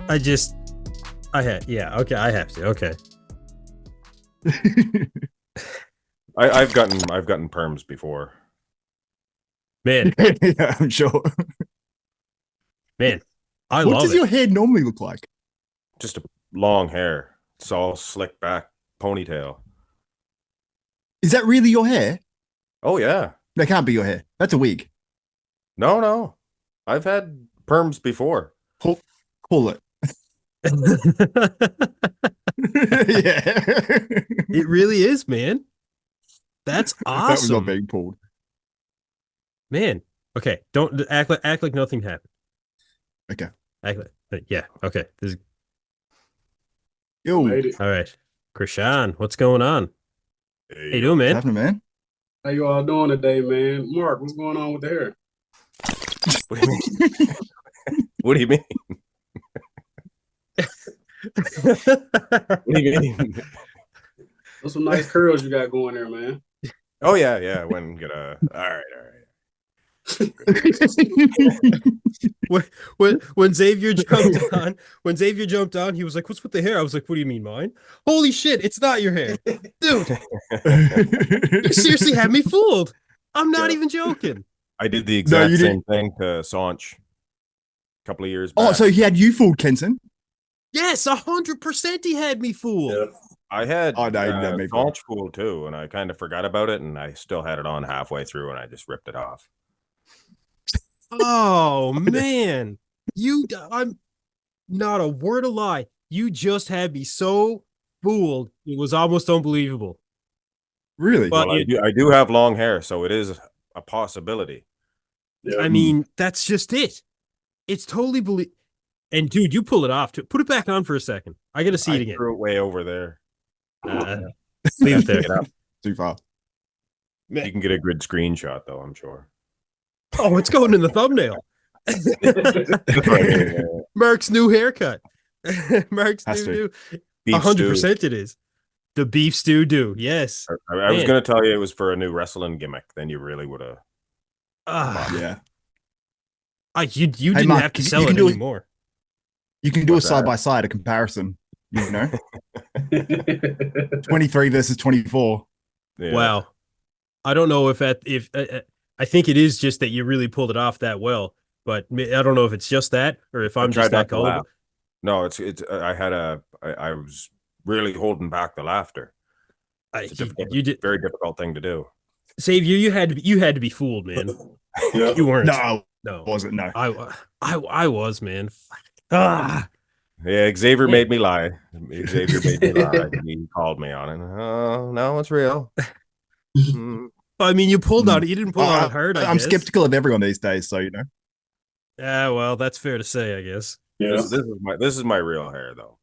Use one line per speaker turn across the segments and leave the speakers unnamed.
I have to. Okay.
I've gotten perms before.
Man,
Yeah, I'm sure.
man, I
What
love
does
it.
your hair normally look like?
Just a long hair. It's all slick back ponytail.
Is that really your hair?
Oh yeah.
That can't be your hair. That's a wig.
No. I've had perms before.
Pull it. Yeah.
It really is, man. That's
That was not
awesome.
being pulled.
Man. Okay, don't act like nothing happened.
Okay.
Act like, yeah, okay.
Yo,
Made
what's
it.
All right. Krishan, what's going on? How you doing, man?
happening, man?
How you all doing today, man? Mark, what's going on with the hair?
What do you mean? What do you mean? What do you mean?
Those some nice curls you got going there, man.
Oh yeah. When get a all right.
When Xavier jumped on, he was like, "What's with the hair?" I was like, "What do you mean, mine?" Holy shit, it's not your hair, dude. You seriously had me fooled. I'm not even joking.
I did the exact
you
same thing to Sanch a couple of years back.
Oh, so he had you fooled, Kenton?
Yes, 100%. He had me fooled.
Yeah.
I had
Oh, no, that made
Sanch fool too, and I kind of forgot about it, and I still had it on halfway through, and I just ripped it off.
Oh man, I'm not a word of lie. You just had me so fooled. It was almost unbelievable.
Really?
But
Well, I do have long hair, so it is a possibility.
Yeah.
I mean, that's just it. It's totally believe. And dude, you pull it off too. Put it back on for a second. I got to see it again.
Threw it way over there.
Leave it there.
Get up.
Too far.
You can get a good screenshot, though, I'm sure.
Oh, it's going in the thumbnail. Mark's new haircut. Mark's
Has
new.
Beef
100% it is. The beef stew do. Yes.
I was going to tell you it was for a new wrestling gimmick. Then you really would have.
Yeah.
You didn't
Mark,
have to
you
sell
can
it
do it.
anymore.
You can do a
What's that?
side by side, a comparison. You know, 23 versus 24.
Yeah.
Wow. I don't know if I think it is just that you really pulled it off that well, but I don't know if it's just that or if I'm just that gullible.
No, it's I was really holding back the laughter. It's
You did,
very difficult thing to do.
Xavier. You had to be fooled, man.
Yeah.
You weren't.
No,
No,
wasn't. No.
I was, man. Ah,
Yeah, Xavier
Yeah.
made me lie. Xavier made me lie. He called me on it. Oh no, it's real.
I mean, you pulled on it. You didn't pull on it hard.
I'm
guess.
skeptical of everyone these days, so you know.
Yeah, well, that's fair to say, I guess.
Yeah.
This is my real hair though.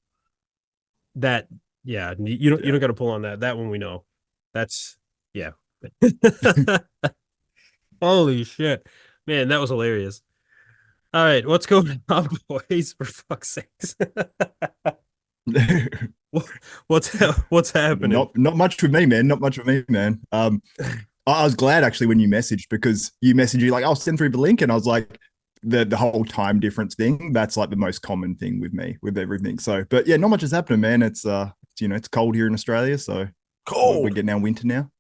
That, yeah, you don't got to pull on that. That one we know. That's yeah. Holy shit, man, that was hilarious. All right, what's going on, boys? For fuck's sakes, what's happening?
Not much with me, man. Not much with me, man. I was glad actually when you messaged because you messaged you like I'll send through the link, and I was like the whole time difference thing. That's like the most common thing with me with everything. So, but yeah, not much is happening, man. It's you know it's cold here in Australia, so
Cold.
we're getting our winter now.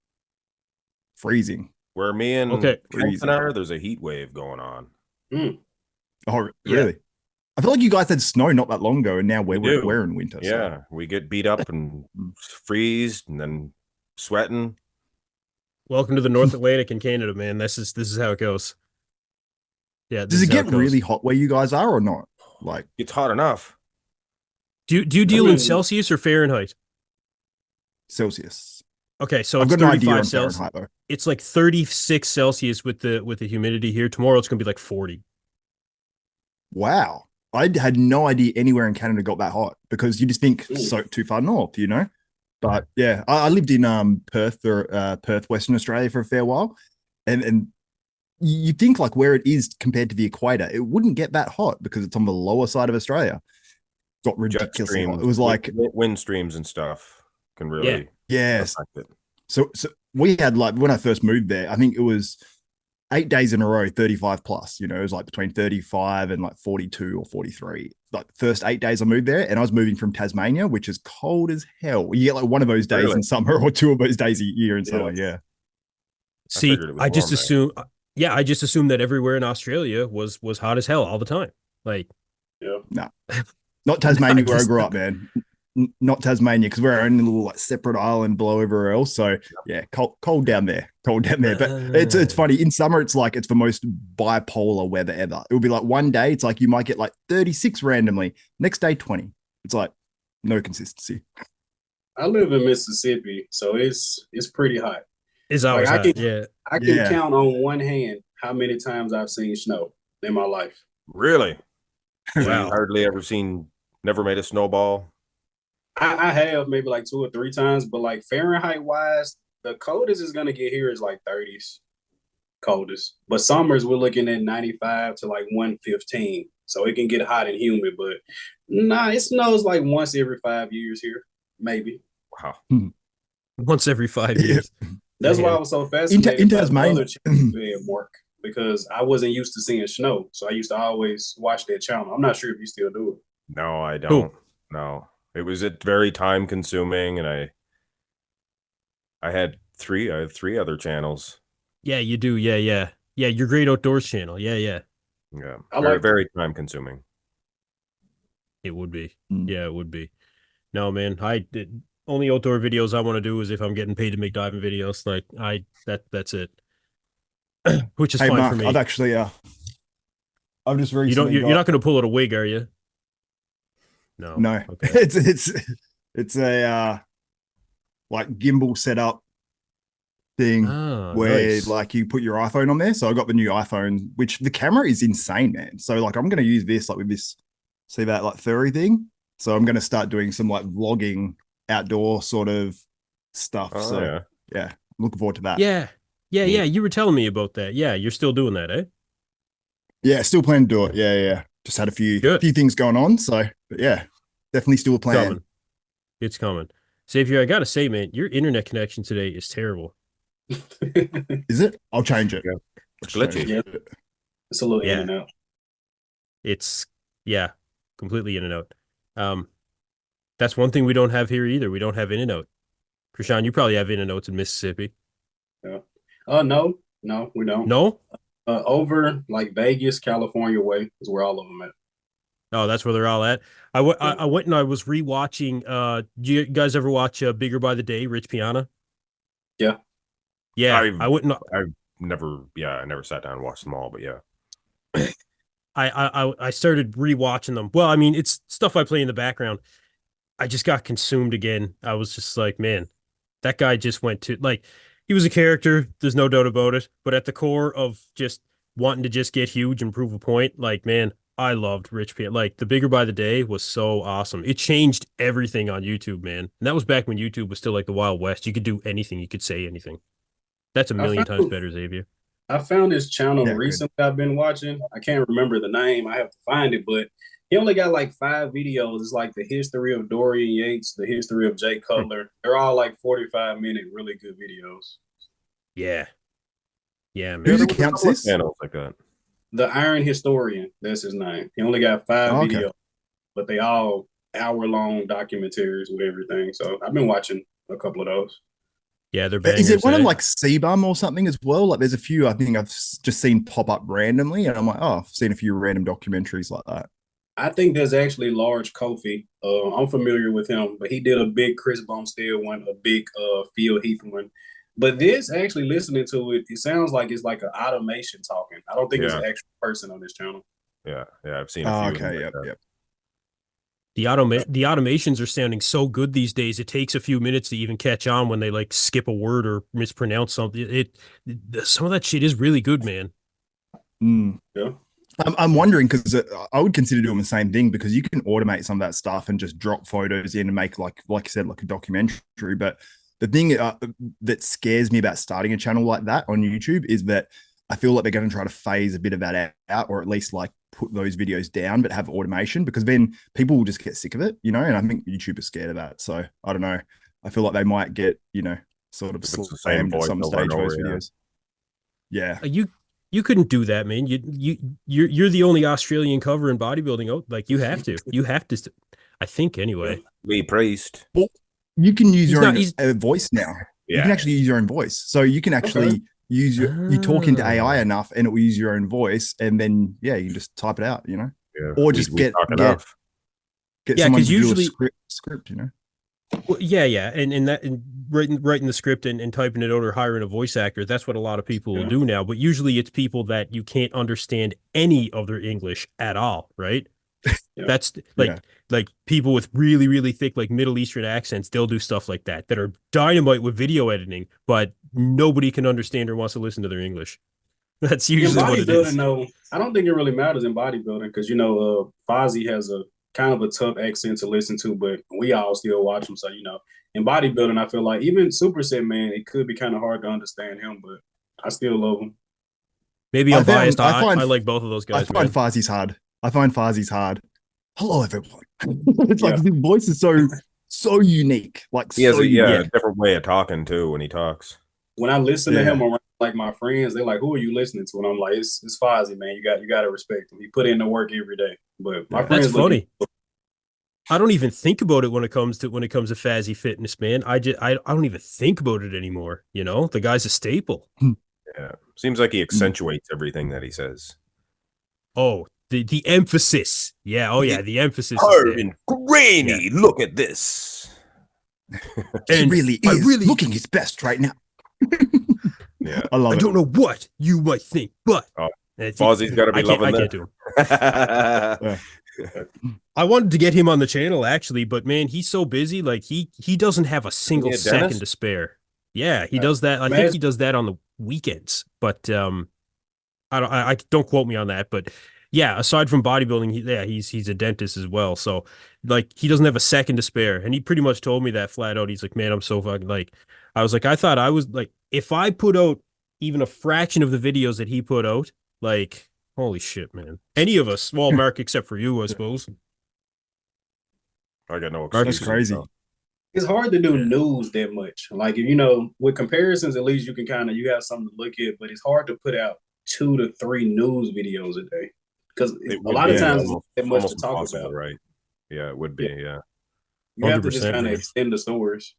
Freezing.
Where me and
freezing.
are, there's a heat wave going on.
Oh,
Yeah.
really? I feel like you guys had snow not that long ago, and now we're
do.
in winter.
Yeah, we get beat up and freeze, and then sweating.
Welcome to the North Atlantic in Canada, man. This is how it goes. Yeah.
Does it get really hot where you guys are or not? Like
It's hot enough.
Do you deal in Celsius or Fahrenheit?
Celsius.
Okay, so
I've
it's
got an idea
35
on
Celsius.
Fahrenheit though.
It's like 36 Celsius with the humidity here. Tomorrow it's gonna be like 40.
Wow. I had no idea anywhere in Canada got that hot because you just think so too far north, you know? But yeah, I lived in Perth Perth, Western Australia for a fair while. And you think like where it is compared to the equator, it wouldn't get that hot because it's on the lower side of Australia. Got ridiculously hot. It was like
wind streams and stuff can really
yes.
affect it.
So we had like when I first moved there, I think it was 8 days in a row, 35 plus, you know, it was like between 35 and like 42 or 43. like first 8 days I moved there, and I was moving from Tasmania, which is cold as hell. You get like one of those days
Really?
in summer or two of those days a year in summer.
Yeah.
Yeah.
See,
figured it was
I just
warm there.
assume, yeah, I just assumed that everywhere in Australia was hot as hell all the time. Like,
Yeah.
Not Tasmania where I
just-
grew up, man. Not Tasmania, because we're our own little like separate island below everywhere else. So yeah, cold down there. Cold down there. But it's funny. In summer, it's like it's the most bipolar weather ever. It will be like one day, it's like you might get like 36 randomly. Next day, 20. It's like no consistency.
I live in Mississippi, so it's pretty hot.
It's always
Like, I
hot.
can-
Yeah.
I can
Yeah.
count on one hand how many times I've seen snow in my life.
Really? So
Wow.
you've hardly ever never made a snowball?
I have maybe like 2 or 3 times, but like Fahrenheit wise, the coldest is gonna get here is like 30s coldest. But summers we're looking at 95 to like 115. So it can get hot and humid, but nah, it snows like once every 5 years here, maybe.
Wow.
Once every 5 years.
That's why I
Man.
was so fascinated
In
by the
Tasmania.
other channel you had, Mark, because I wasn't used to seeing snow. So I used to always watch that channel. I'm not sure if you still do it.
No, I don't. No. It was very time consuming, and I had three other channels.
Yeah, you do. Yeah, yeah. Yeah, your Great Outdoors channel. Yeah, yeah.
Yeah.
I
Very,
like
very time consuming.
It would be.
Mm.
Yeah, it would be. No, man. Only outdoor videos I want to do is if I'm getting paid to make diving videos. Like that's it. Which is
Hey
fine
Mark,
for me.
I've actually I've just recently
You're not going to pull out a wig, are you? No.
No.
Okay.
It's a like gimbal setup thing
Ah,
where
nice.
like you put your iPhone on there. So I got the new iPhone, which the camera is insane, man. So like I'm gonna use this like with this, see that like furry thing. So I'm gonna start doing some like vlogging outdoor sort of stuff.
Oh,
so
yeah.
yeah, I'm looking forward to that.
Yeah. Yeah,
Neat.
yeah. You were telling me about that. Yeah, you're still doing that, eh?
Yeah, still planning to do it. Yeah. Just had a few
Good.
things going on. So but yeah, definitely still a plan.
Coming. It's coming. Xavier, I gotta say, man, your internet connection today is terrible.
Is it? I'll change it.
Yeah.
I'll
It's
change
glitchy.
it.
It's a little
Yeah.
in and out.
It's completely in and out. That's one thing we don't have here either. We don't have in and out. Kryshun, you probably have in and outs in Mississippi.
No, we don't.
No?
Over like Vegas, California way is where all of them at.
Oh, that's where they're all at. I went and I was rewatching. Do you guys ever watch Bigger by the Day, Rich Piana?
Yeah.
Yeah. I went and
I never sat down and watched them all, but yeah.
I started rewatching them. Well, I mean, it's stuff I play in the background. I just got consumed again. I was just like, man, that guy just went to like he was a character, there's no doubt about it. But at the core of just wanting to just get huge and prove a point, like, man, I loved Rich Piana. Like the Bigger by the Day was so awesome. It changed everything on YouTube, man. And that was back when YouTube was still like the Wild West. You could do anything, you could say anything. That's a million times better, Xavier.
I found this channel
Yeah, good.
recently I've been watching. I can't remember the name. I have to find it, but he only got like 5 videos. It's like the history of Dorian Yates, the history of Jay Cutler. They're all like 45-minute, really good videos.
Yeah. Yeah, man.
Whose
there was a
account's
couple of
this?
channels like that.
The Iron Historian, that's his name. He only got 5
Oh, okay.
videos, but they all hour-long documentaries with everything. So I've been watching a couple of those.
Yeah, they're bangers.
Is it one
eh?
of like CBUM or something as well? Like there's a few I think I've just seen pop up randomly, and I'm like, oh, I've seen a few random documentaries like that.
I think there's actually Large Kofi. I'm familiar with him, but he did a big Chris Bumstead one, a big Phil Heath one. But this actually listening to it, it sounds like it's like an automation talking. I don't think it's
Yeah.
an actual person on this channel.
Yeah, I've seen a
Oh,
few. of them
okay,
like
yep,
that.
yep.
The automations are sounding so good these days. It takes a few minutes to even catch on when they like skip a word or mispronounce something. Some of that shit is really good, man.
Mm.
Yeah.
I'm wondering because I would consider doing the same thing because you can automate some of that stuff and just drop photos in and make like you said, like a documentary. But the thing that scares me about starting a channel like that on YouTube is that I feel like they're going to try to phase a bit of that out, or at least like put those videos down, but have automation, because then people will just get sick of it, you know? And I think YouTube is scared of that. So I don't know. I feel like they might get, sort of
If it's the same
slammed at
voice
some
over and
stage, those
over, yeah.
videos. Yeah.
You You couldn't do that, man. You're the only Australian cover in bodybuilding. Oh, like you have to. You have to. I think anyway.
Lee Priest.
Well, you can use
He's
your
not-
own
he's-
voice now. You
Yeah.
can actually use your own voice. So you can actually use you talk into AI enough and it will use your own voice. And then, yeah, you can just type it out, you know,
Yeah,
or just
we
get
talk enough.
Yeah,
someone
'cause
to
usually-
do a script, you know.
Well, yeah, and writing the script and typing it out or hiring a voice actor. That's what a lot of people will do now. But usually it's people that you can't understand any of their English at all, right?
Yeah.
That's like people with really, really thick like Middle Eastern accents. They'll do stuff like that are dynamite with video editing, but nobody can understand or wants to listen to their English. That's usually what it is.
bodybuilding, though, I don't think it really matters in bodybuilding because Fozzy has a kind of a tough accent to listen to, but we all still watch him. So in bodybuilding, I feel like even Superset Man, it could be kind of hard to understand him, but I still love him.
Maybe I'm biased.
I find-
I like both of those guys.
I find
Man.
Fozzy's hard. I find Fozzy's hard. Hello, everyone. It's like his voice is so unique. Like
He has
so
a
unique.
different way of talking too when he talks.
When I listen to
Yeah.
him around like my friends, they're like, "Who are you listening to?" And I'm like, "It's Fozzy, man. You got to respect him. He put in the work every day." But my friends,
That's funny. I don't even think about it when it comes to Fazzy Fitness, man. I don't even think about it anymore. You know, the guy's a staple.
Yeah, seems like he accentuates everything that he says.
Oh, the emphasis. Yeah. Oh yeah, the emphasis.
Hard and grainy. Look at this.
He
And
really
I
is
really-
looking his best right now.
Yeah,
I love
I
it.
don't know what you might think, but
Oh,
It's-
Fozzie's got to be
I can't,
loving
I can't
that.
do him. I wanted to get him on the channel actually, but man, he's so busy. Like he doesn't have a single
a
second
dentist?
to spare. Yeah, he does that. I think he does that on the weekends, but I don't quote me on that. But yeah, aside from bodybuilding, he's a dentist as well. So like he doesn't have a second to spare, and he pretty much told me that flat out. He's like, man, I'm so fucking like, I was like, I thought I was like, if I put out even a fraction of the videos that he put out, like, holy shit, man. Any of us, well, Mark, except for you, I suppose.
I got no
That's
excuses.
crazy.
though.
It's hard to do news that much. Like with comparisons, at least you can you have something to look at. But it's hard to put out 2 to 3 news videos a day because
It
a
would
lot
be
of times it's
almost-
not that much to
almost
talk
impossible,
about.
right? Yeah, it would be. Yeah.
You have to just
100%,
kind of
man.
extend the stories.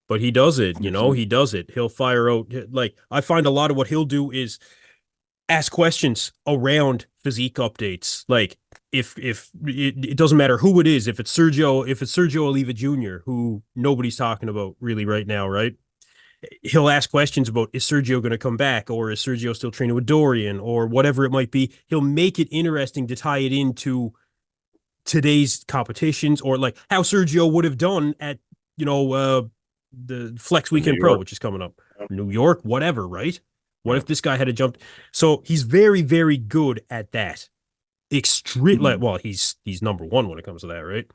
But he does it, he does it. He'll fire out, like, I find a lot of what he'll do is ask questions around physique updates. Like, if it doesn't matter who it is, if it's Sergio Oliva Jr., who nobody's talking about really right now, right? He'll ask questions about, is Sergio going to come back, or is Sergio still training with Dorian, or whatever it might be. He'll make it interesting to tie it into today's competitions, or like how Sergio would have done at, the Flex Weekend Pro, which is coming up. New York, whatever, right? What if this guy had jumped? So he's very, very good at that. Extreme, well, he's number one when it comes to that, right?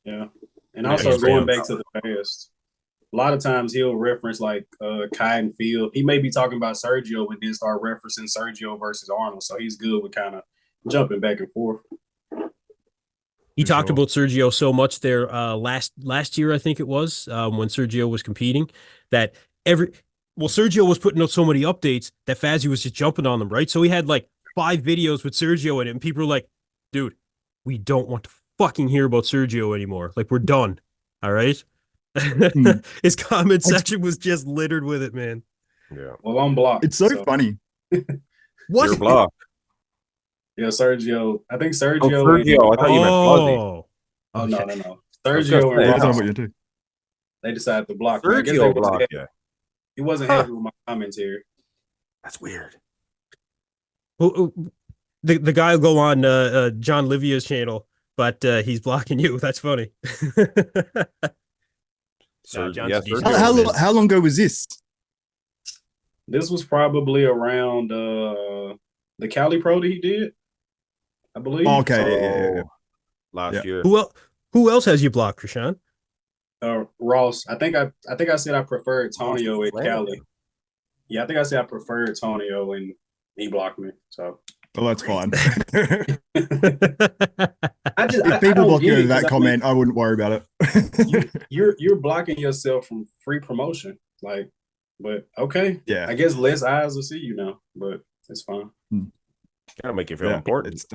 Yeah, and
Yeah,
also
he's
going
great.
back to the past. A lot of times he'll reference like Kai and Field. He may be talking about Sergio and then start referencing Sergio versus Arnold. So he's good with kind of jumping back and forth.
He
For
talked
sure.
about Sergio so much there last year, I think it was, when Sergio was competing, that Sergio was putting out so many updates that Fazzy was just jumping on them, right? So he had like 5 videos with Sergio in it, and people were like, dude, we don't want to fucking hear about Sergio anymore. Like, we're done. All right? His comment section was just littered with it, man.
Yeah.
Well, I'm blocked.
It's so funny.
What?
You're blocked.
Yeah, Sergio. I think Sergio.
Oh, Sergio. I thought you meant Fuzzy.
Oh.
Oh, no.
I was gonna
Sergio
say,
and
That's
Ross,
what you do.
they decided to block me. I guess they
Sergio
wasn't
blocked
happy-
you.
He wasn't
Huh.
happy with my commentary.
That's weird.
The guy will go on John Livia's channel, but he's blocking you. That's funny. John's a decent guy, man.
How long ago was this?
This was probably around the Cali Pro that he did, I believe.
Oh, okay, yeah.
Last
Yeah.
year.
Who else has you blocked, Kryshun?
Ross. I think I said I preferred Tonio at
Flanagan.
Cali. Yeah, I think I said I preferred Tonio and he blocked me. So
Well, that's fine.
I just
If people
don't
block you
get it,
over that
'cause I
comment, I wouldn't worry about it.
mean, you're blocking yourself from free promotion. Like But okay,
Yeah.
I guess less eyes will see you now, but it's fine.
Gotta make you feel
Yeah,
important.
it's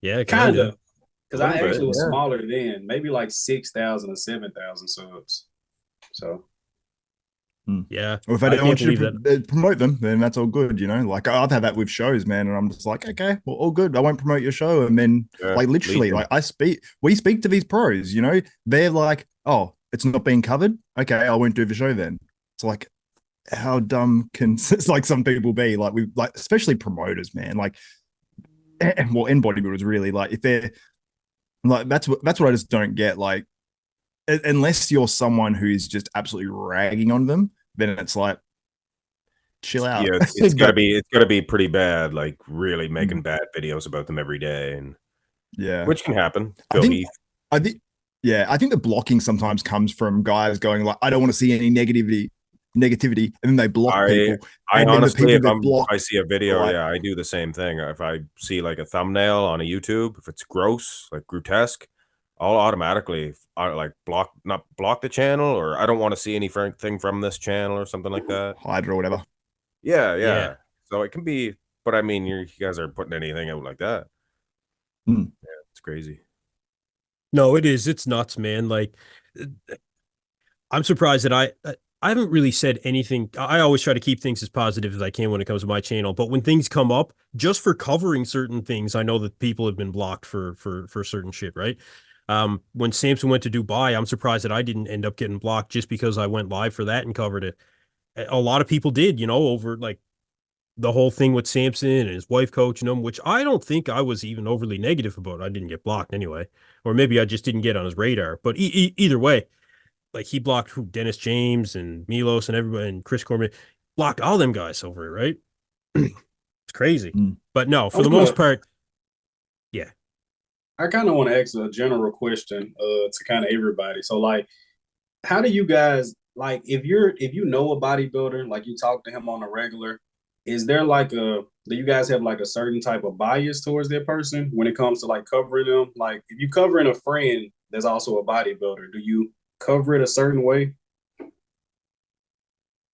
Yeah,
Kind
kind of.
of, because
A
I
little bit,
actually was
yeah.
smaller then, maybe like 6,000 or 7,000 subs. So
Yeah,
Or if I
I
don't
can't
want you
believe that.
to promote them, then that's all good, you know. Like I've had that with shows, man, and I'm just like, okay, well, all good. I won't promote your show, and then
Yeah,
like literally,
Legion.
like we speak to these pros, you know, they're like, oh, it's not being covered. Okay, I won't do the show then. It's like, how dumb can like some people be? Like we like, especially promoters, man. Like, well, in bodybuilders, really, like if they're like that's what I just don't get. Like, unless you're someone who's just absolutely ragging on them, then it's like chill out.
Yeah, it's gotta
But
be pretty bad, like really making bad videos about them every day, and
yeah,
which can happen.
I
Phil
think
Heath.
I think yeah, I think the blocking sometimes comes from guys going like, I don't want to see any negativity, and then they block
I
people,
I
and then the
honestly,
people
if
that block
I see a
are
video,
like,
yeah, I do the same thing. If I see like a thumbnail on a YouTube, if it's gross, like grotesque, I'll automatically like not block the channel, or I don't want to see anything from this channel or something like that.
hide it or whatever.
Yeah,
Yeah.
yeah. So it can be, but I mean, you guys aren't putting anything out like that.
Hmm.
It's crazy.
No, it is. It's nuts, man. Like, I'm surprised that I haven't really said anything. I always try to keep things as positive as I can when it comes to my channel. But when things come up, just for covering certain things, I know that people have been blocked for certain shit, right? When Samson went to Dubai, I'm surprised that I didn't end up getting blocked just because I went live for that and covered it. A lot of people did, over like the whole thing with Samson and his wife coaching him, which I don't think I was even overly negative about. I didn't get blocked anyway, or maybe I just didn't get on his radar. But either way, like he blocked who, Dennis James and Milos and everybody and Chris Cormier, blocked all them guys over it, right? It's crazy.
Hmm.
But no,
I
for the most
wanna,
part, yeah.
I kind of want to ask a general question to kind of everybody. So like, how do you guys like if you know a bodybuilder, like you talk to him on a regular, is there like a do you guys have like a certain type of bias towards that person when it comes to like covering them? Like if you covering a friend that's also a bodybuilder, do you cover it a certain way?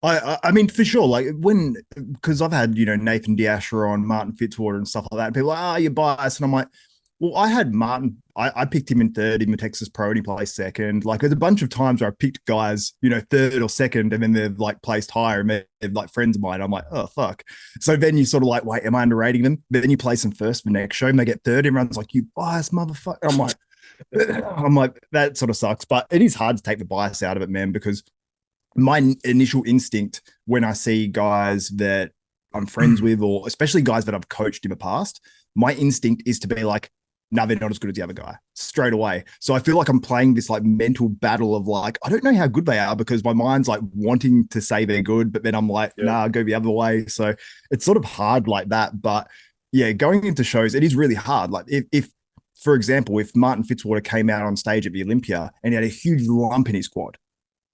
I mean, for sure. Like when, because I've had, you know, Nathan Diasher on, Martin Fitzwater and stuff like that. And people are like, you're biased. And I'm like, well, I had Martin, I picked him in third in the Texas Pro and he placed second. Like there's a bunch of times where I picked guys, you know, third or second, and then they've like placed higher and they're like friends of mine. I'm like, oh, fuck. So then you sort of like, wait, am I underrating them? Then you place them first for next show and they get third. Everyone's like, you biased motherfucker. I'm like, that sort of sucks. But it is hard to take the bias out of it, man, because my initial instinct when I see guys that I'm friends with, or especially guys that I've coached in the past, my instinct is to be like, no, they're not as good as the other guy straight away. So I feel like I'm playing this like mental battle of like, I don't know how good they are because my mind's like wanting to say they're good, but then I'm like, nah, go the other way. So it's sort of hard like that. But yeah, going into shows, it is really hard. Like if for example, if Martin Fitzwater came out on stage at the Olympia and he had a huge lump in his quad,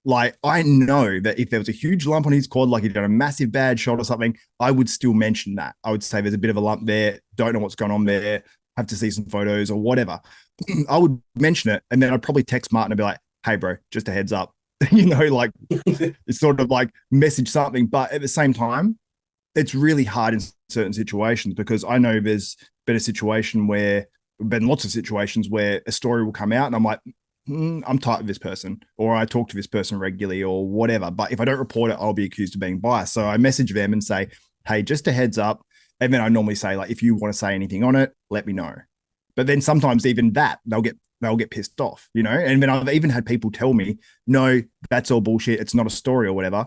like I know that if there was a huge lump on his quad, like he'd done a massive bad shot or something, I would still mention that. I would say there's a bit of a lump there, don't know what's going on there, have to see some photos or whatever. I would mention it, and then I'd probably text Martin and be like, hey bro, just a heads up. You know, like it's sort of like message something. But at the same time, it's really hard in certain situations because I know there's been a situation where been lots of situations where a story will come out and I'm like, I'm tight with this person, or I talk to this person regularly, or whatever. But if I don't report it, I'll be accused of being biased. So I message them and say, hey, just a heads up. And then I normally say, like, if you want to say anything on it, let me know. But then sometimes even that, they'll get pissed off, you know? And then I've even had people tell me, no, that's all bullshit. It's not a story or whatever.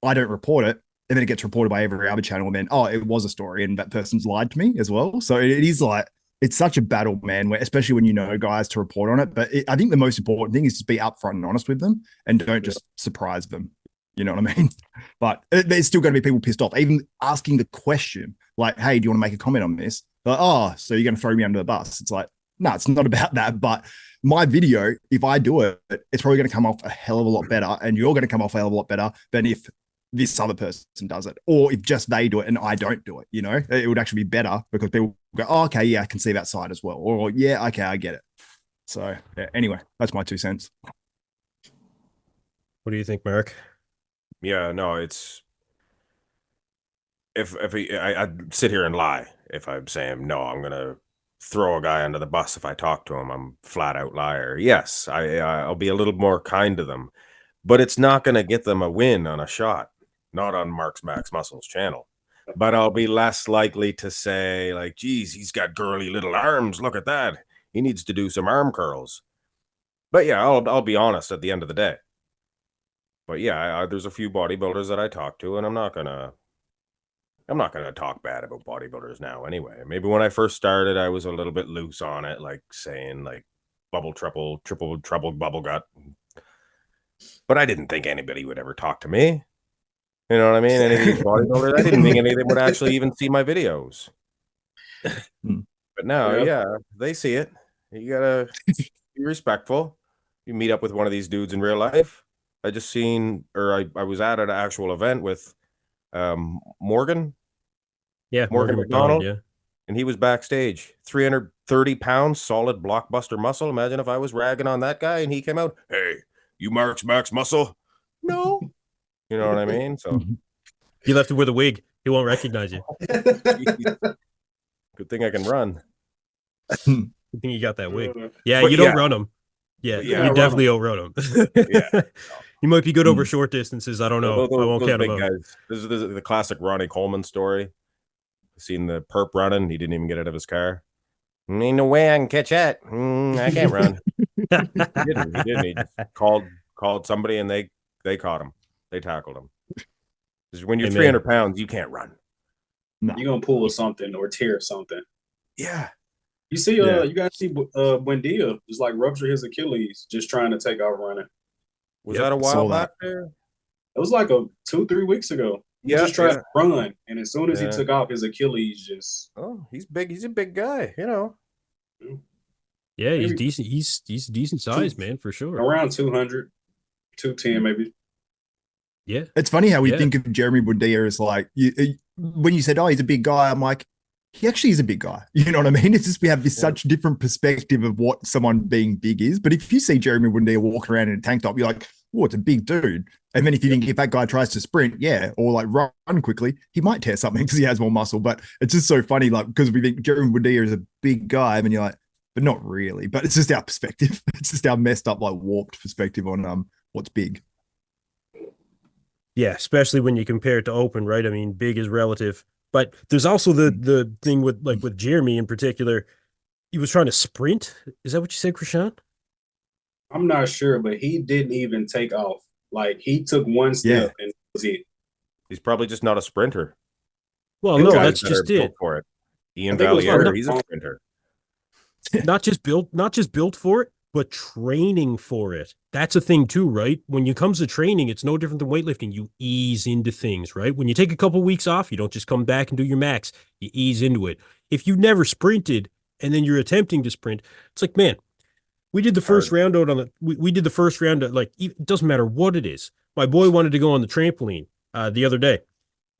I don't report it. And then it gets reported by every other channel. And then, oh, it was a story. And that person's lied to me as well. So it is like, it's such a battle, man, where, especially when you know guys to report on it. But I think the most important thing is to be upfront and honest with them and don't just surprise them. You know what I mean? But there's still going to be people pissed off, even asking the question, like, hey, do you want to make a comment on this? Like, oh, so you're going to throw me under the bus? It's like, no, it's not about that. But my video, if I do it, it's probably going to come off a hell of a lot better. And you're going to come off a hell of a lot better than if this other person does it, or if just they do it and I don't do it. You know, it would actually be better because people go, oh, okay, yeah, I can see that side as well, or yeah, okay, I get it. So yeah, anyway, that's my 2 cents.
What do you think, Mark?
Yeah, no, it's I'd sit here and lie if I'm saying no, I'm gonna throw a guy under the bus if I talk to him. I'm flat out liar. Yes, I'll be a little more kind to them, but it's not gonna get them a win on a shot, not on Marx Max Muscle's channel. But I'll be less likely to say like, geez, he's got girly little arms. Look at that. He needs to do some arm curls. But yeah, I'll be honest at the end of the day. But yeah, there's a few bodybuilders that I talk to, and I'm not gonna talk bad about bodybuilders now anyway. Maybe when I first started, I was a little bit loose on it, like saying like bubble triple trouble bubble gut. But I didn't think anybody would ever talk to me. You know what I mean? Any of these bodybuilders, I didn't think any of them would actually even see my videos. But now, yeah, they see it. You gotta be respectful. You meet up with one of these dudes in real life. I just seen, or I was at an actual event with Morgan.
Yeah,
Morgan McDonald.
Yeah.
And he was backstage, 330 pounds, solid blockbuster muscle. Imagine if I was ragging on that guy and he came out, hey, you Marx Max Muscle? No. You know what I mean? So
you left it with a wig. He won't recognize you.
Good thing I can run.
Good thing you got that wig. Yeah, but you don't run him. Yeah, you definitely outrun him. Yeah. You might be good over short distances. I don't know. I won't count him out.
Guys. This is the classic Ronnie Coleman story. Seen the perp running. He didn't even get out of his car. Ain't no way I can catch that. I can't run. He didn't. He just called somebody and they caught him. They tackled him. Because when you're 300 pounds, you can't run.
No. You're gonna pull something or tear something.
Yeah.
You see, you guys see Buendia just like rupture his Achilles just trying to take off running.
Was that a while back there?
It was like 2-3 weeks ago. He just tried to run, and as soon as he took off, his Achilles just.
Oh, he's big. He's a big guy, you know.
Yeah, he's decent. He's decent size, man, for sure.
Around 200, 210 maybe.
Yeah,
it's funny how we think of Jeremy Buendia as like when you said, "Oh, he's a big guy." I'm like, he actually is a big guy. You know what I mean? It's just we have this such different perspective of what someone being big is. But if you see Jeremy Buendia walking around in a tank top, you're like, "Oh, it's a big dude." And then if you think if that guy tries to sprint, or like run quickly, he might tear something because he has more muscle. But it's just so funny, like because we think Jeremy Buendia is a big guy, and you're like, but not really. But it's just our perspective. It's just our messed up, like warped perspective on what's big.
Yeah, especially when you compare it to open, right? I mean, big is relative. But there's also the thing with Jeremy in particular. He was trying to sprint. Is that what you said, Kryshun?
I'm not sure, but he didn't even take off. Like he took one step and that was it.
He's probably just not a sprinter.
Well, no, that's just it.
For it. Ian Valier, he's a sprinter.
Not just built for it, but training for it. That's a thing too, right? When it comes to training, it's no different than weightlifting. You ease into things, right? When you take a couple weeks off, you don't just come back and do your max. You ease into it. If you've never sprinted and then you're attempting to sprint, it's like, man, we did the first round out on the. We did the first round at, like, it doesn't matter what it is. My boy wanted to go on the trampoline the other day,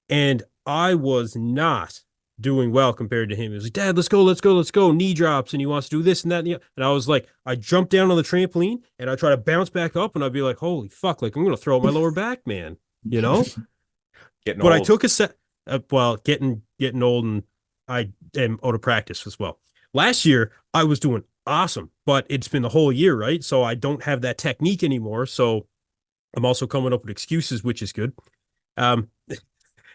and I was not doing well compared to him. He was like, "Dad, let's go." Knee drops, and he wants to do this and that. And I was like, I jumped down on the trampoline and I try to bounce back up, and I'd be like, "Holy fuck!" Like I'm gonna throw out my lower back, man. You know.
Getting
old.
I
took a set. Getting old, and I am out of practice as well. Last year I was doing awesome, but it's been the whole year, right? So I don't have that technique anymore. So I'm also coming up with excuses, which is good. Now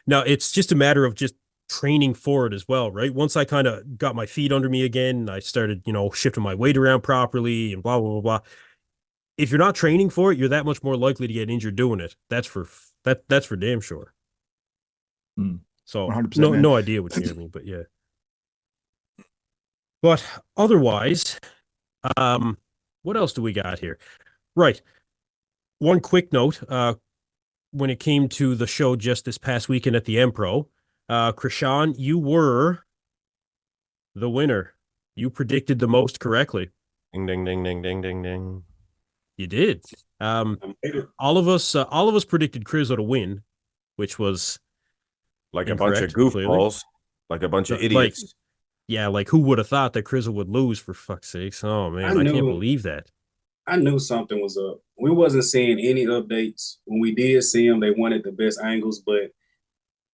it's just a matter of just training for it as well, right? Once I kind of got my feet under me again, I started, shifting my weight around properly and blah, blah, blah, blah. If you're not training for it, you're that much more likely to get injured doing it. That's for damn sure. So no idea what you mean, but yeah. But otherwise, what else do we got here? Right. One quick note, when it came to the show just this past weekend at the Empero, Kryshun, you were the winner. You predicted the most correctly.
Ding, ding, ding, ding, ding, ding, ding.
You did. All of us predicted Kryzo to win, which was
like a bunch of goofballs, like a bunch of idiots.
Like who would have thought that Kryzo would lose, for fuck's sakes? Oh man, I can't believe that.
I knew something was up. We wasn't seeing any updates. When we did see them, they wanted the best angles, but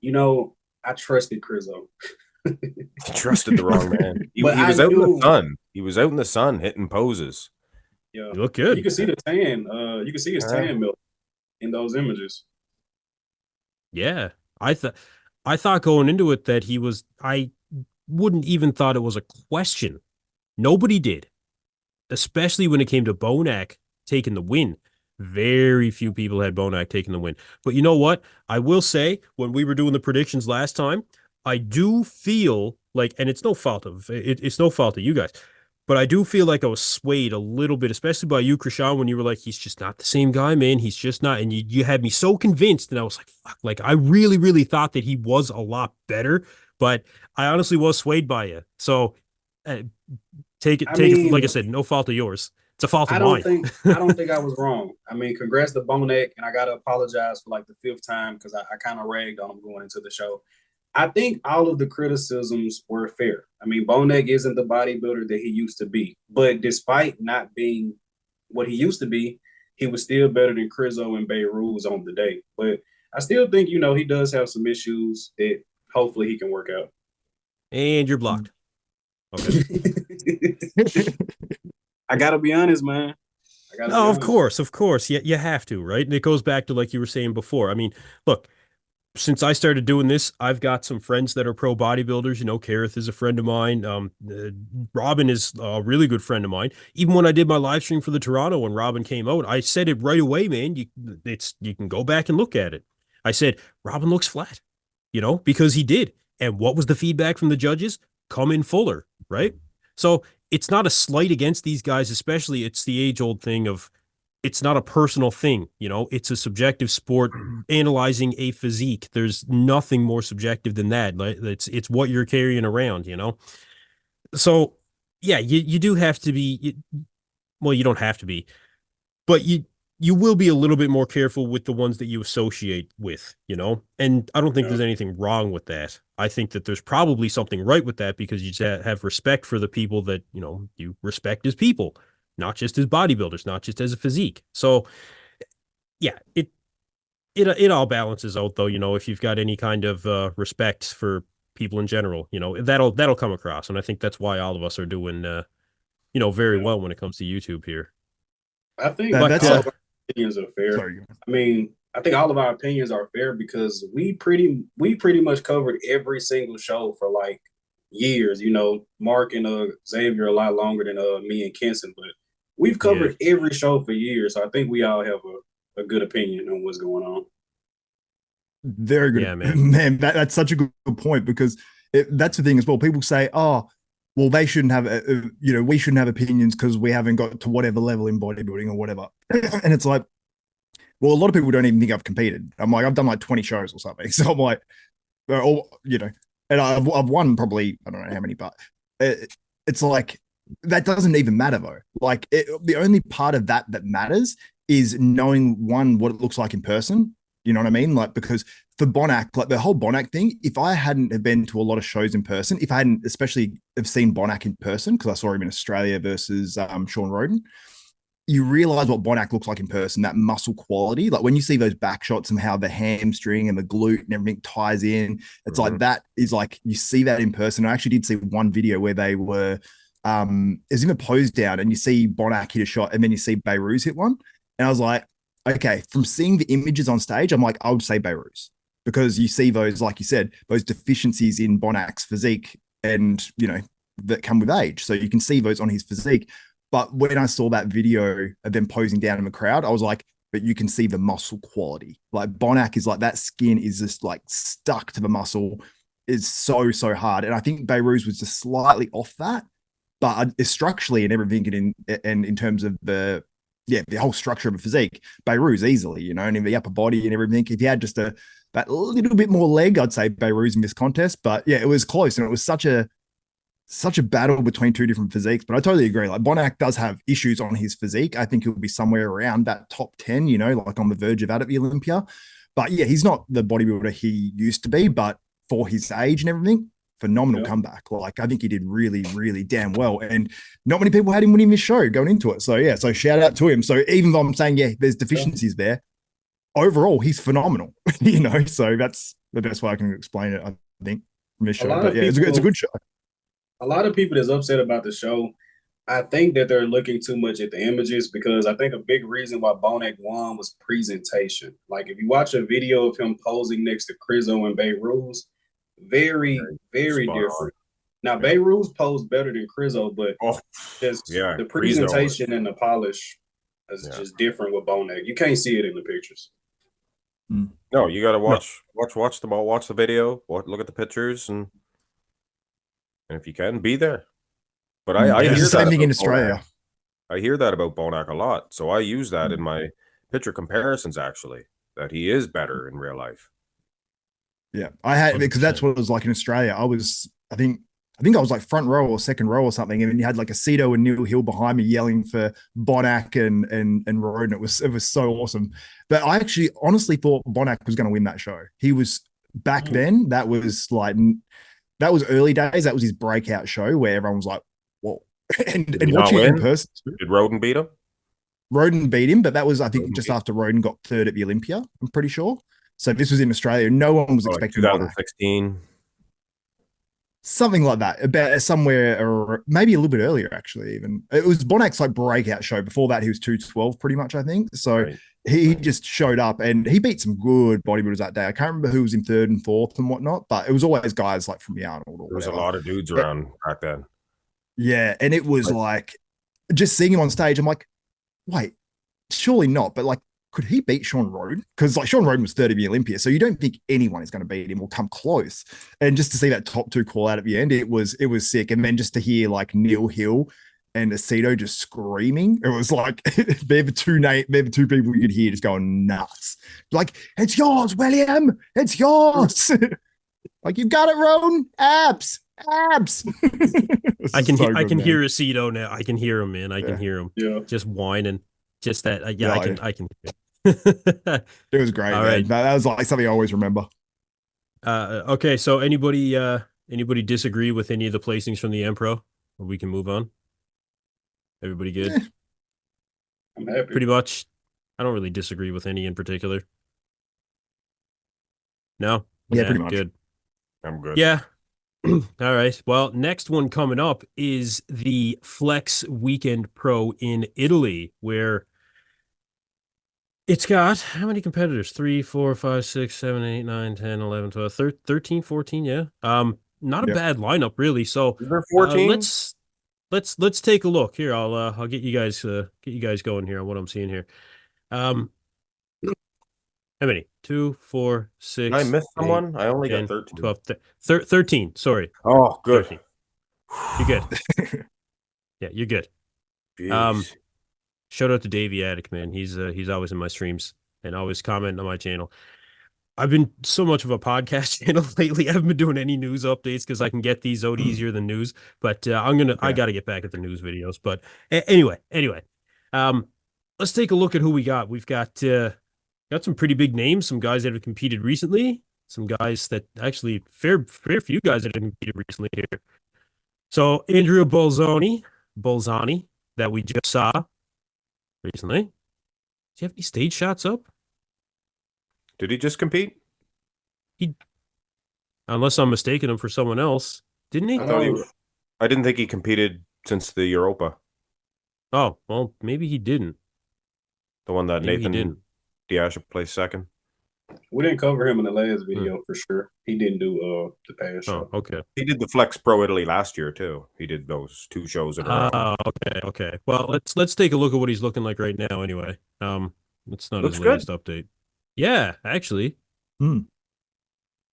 you know, I trusted Crizzo.
He trusted the wrong man. He,
But
he
I
was out in the
knew,
sun. He was out in the sun hitting poses.
yeah,
You look
you
good.
can see the tan. You can see his
Uh,
tan milk in those images.
Yeah. I thought going into it that he was I wouldn't even thought it was a question. Nobody did, especially when it came to Bonac taking the win. Very few people had Bonac taking the win. But you know what? I will say when we were doing the predictions last time, I do feel like, and it's no fault of it's no fault of you guys, but I do feel like I was swayed a little bit, especially by you, Kryshun, when you were like, he's just not the same guy, man. He's just not. And you had me so convinced, and I was like, fuck, like I really, really thought that he was a lot better, but I honestly was swayed by you. So uh,
I
take it, like I
mean,
said, no fault of yours. It's a fault of
I
mine.
don't think I don't think I was wrong. I mean, congrats to Bonek, and I gotta apologize for like the fifth time because I kind of ragged on him going into the show. I think all of the criticisms were fair. I mean, Bonek isn't the bodybuilder that he used to be, but despite not being what he used to be, he was still better than Crizzo and Beirut on the day. But I still think he does have some issues that hopefully he can work out.
And you're blocked. Okay.
I gotta be honest, man.
Oh, of course. You have to, right? And it goes back to like you were saying before. I mean, look, since I started doing this, I've got some friends that are pro bodybuilders. You know, Kareth is a friend of mine. Robin is a really good friend of mine. Even when I did my live stream for the Toronto when Robin came out, I said it right away, man. You can go back and look at it. I said Robin looks flat, you know, because he did. And what was the feedback from the judges? Come in fuller, right? So it's not a slight against these guys, especially it's the age old thing of it's not a personal thing, you know, it's a subjective sport analyzing a physique. There's nothing more subjective than that. Like it's what you're carrying around, you know. So yeah, you do have to be well, you don't have to be, but you will be a little bit more careful with the ones that you associate with, you know? And I don't think there's anything wrong with that. I think that there's probably something right with that because you just have respect for the people that, you know, you respect as people, not just as bodybuilders, not just as a physique. So yeah, it all balances out though, you know, if you've got any kind of respect for people in general, you know, that'll come across. And I think that's why all of us are doing you know, very well when it comes to YouTube here.
I think
That-
But
that's
all
a-
of our opinions are fair.
Sorry.
I mean, I think all of our opinions are fair because we pretty much covered every single show for like years. You know, Mark and Xavier a lot longer than me and Kenson, but we've covered every show for years. So I think we all have a good opinion on what's going on.
Very good.
Yeah, man.
That's such a good point because that's the thing as well. People say, oh, well, they shouldn't have, we shouldn't have opinions because we haven't got to whatever level in bodybuilding or whatever. And it's like, well, a lot of people don't even think I've competed. I'm like, I've done like 20 shows or something. So I'm like, and I've won probably, I don't know how many, but it's like, that doesn't even matter though. Like the only part of that matters is knowing one, what it looks like in person. You know what I mean? Like, because for Bonac, like the whole Bonac thing, if I hadn't have been to a lot of shows in person, if I hadn't especially have seen Bonac in person, because I saw him in Australia versus Sean Roden, you realize what Bonac looks like in person, that muscle quality. Like when you see those back shots and how the hamstring and the glute and everything ties in, it's like that is like, you see that in person. I actually did see one video where they were, is in a pose down and you see Bonac hit a shot and then you see Beirut hit one. And I was like, okay, from seeing the images on stage, I'm like, I would say Beirut because you see those, like you said, those deficiencies in Bonac's physique and, you know, that come with age. So you can see those on his physique. But when I saw that video of them posing down in the crowd, I was like, but you can see the muscle quality. Like Bonac is like, that skin is just like stuck to the muscle, is so hard. And I think Beirut was just slightly off that, but structurally and everything in terms of the whole structure of a physique, Beirut's easily, you know, and in the upper body and everything. If you had just that little bit more leg, I'd say Beirut's in this contest. But yeah, it was close, and it was such a battle between two different physiques. But I totally agree. Like Bonac does have issues on his physique. I think he'll be somewhere around that top 10, you know, like on the verge of that at the Olympia. But yeah, he's not the bodybuilder he used to be, but for his age and everything, phenomenal comeback. Like I think he did really, really damn well, and not many people had him winning this show going into it. So yeah, so shout out to him. So even though I'm saying there's deficiencies there, overall he's phenomenal. So that's the best way I can explain it. I think from this show, but yeah, it's a good show.
A lot of people that's upset about the show, I think that they're looking too much at the images, because I think a big reason why Bonac won was presentation. Like if you watch a video of him posing next to Crizzo and Beirut's, very, very different. Now Beirut's posed better than Crizzo, but the presentation and the polish is just different with Bonac. You can't see it in the pictures.
No, you got to watch the video, look at the pictures, and if you can, be there. But I hear
the same thing in Australia.
I hear that about Bonac a lot, so I use that in my picture comparisons. Actually, that he is better in real life.
Yeah, I had, because that's what it was like in Australia. I think I was like front row or second row or something, and you had like Aceto and Neil Hill behind me yelling for Bonac and Roden. It was so awesome. But I actually honestly thought Bonac was going to win that show. He was back then. That was early days. That was his breakout show where everyone was like, whoa. and watching it in person.
Did Roden beat him?
Roden beat him, but that was, I think, just after Roden got third at the Olympia, I'm pretty sure. So this was in Australia. No one was expecting
2016.
Something like that, about somewhere, or maybe a little bit earlier, actually. Even it was Bonac's like breakout show. Before that, he was 212 pretty much, I think. So he just showed up and he beat some good bodybuilders that day. I can't remember who was in third and fourth and whatnot, but it was always guys like from the Arnold.
There was a lot of dudes around back then.
Yeah, and it was like just seeing him on stage. I'm like, wait, surely not. But like, could he beat Sean Roden? Because like Sean Roden was third of the Olympia, so you don't think anyone is going to beat him or come close. And just to see that top two call out at the end, it was sick. And then just to hear like Neil Hill and Aceto just screaming, it was like they're the two people you could hear just going nuts. Like, it's yours, William, it's yours. Like, you've got it, Roden. Abs.
I can hear Aceto now. I can hear him, man. I can hear him.
Yeah,
just whining. Just that. I can.
It was great.
All
man.
right.
That was like something I always remember.
Okay. So anybody disagree with any of the placings from the Empero? Or we can move on. Everybody good?
I'm happy.
Pretty much. I don't really disagree with any in particular. No.
Yeah, pretty much.
Good.
I'm good.
Yeah. All right. Well, next one coming up is the Flex Weekend Pro in Italy, where it's got how many competitors? 3, 4, 5, 6, 7, 8, 9, 10, 11, 12, 13, 14. Yeah. Not a bad lineup, really. So
is there 14?
Let's take a look here. I'll get you guys going here on what I'm seeing here. How many? 2, 4, 6.
I missed someone.
8,
I only
10,
got 13.
12, 13. Sorry.
Oh, good.
13. You're good. Yeah, you're good.
Jeez.
Shout out to Davey Attic, man. He's always in my streams and always commenting on my channel. I've been so much of a podcast channel lately. I haven't been doing any news updates because I can get these out easier than news. But I got to get back at the news videos. But anyway, let's take a look at who we got. We've got some pretty big names, some guys that have competed recently, some guys that actually fair few guys that have competed recently here. So Andrea Bolzani, that we just saw recently. Do you have any stage shots up?
Did he just compete?
Unless I'm mistaken him for someone else, didn't he?
I didn't think he competed since the Europa.
Oh, well, maybe he didn't.
The one that
Maybe
Nathan Diasha placed second.
We didn't cover him in the last video for sure. He didn't do the past show.
Oh, okay.
He did the Flex Pro Italy last year too. He did those 2 shows in a row.
Oh, okay. Well, let's take a look at what he's looking like right now. Anyway, it's not
Looks
his latest update. Yeah, actually.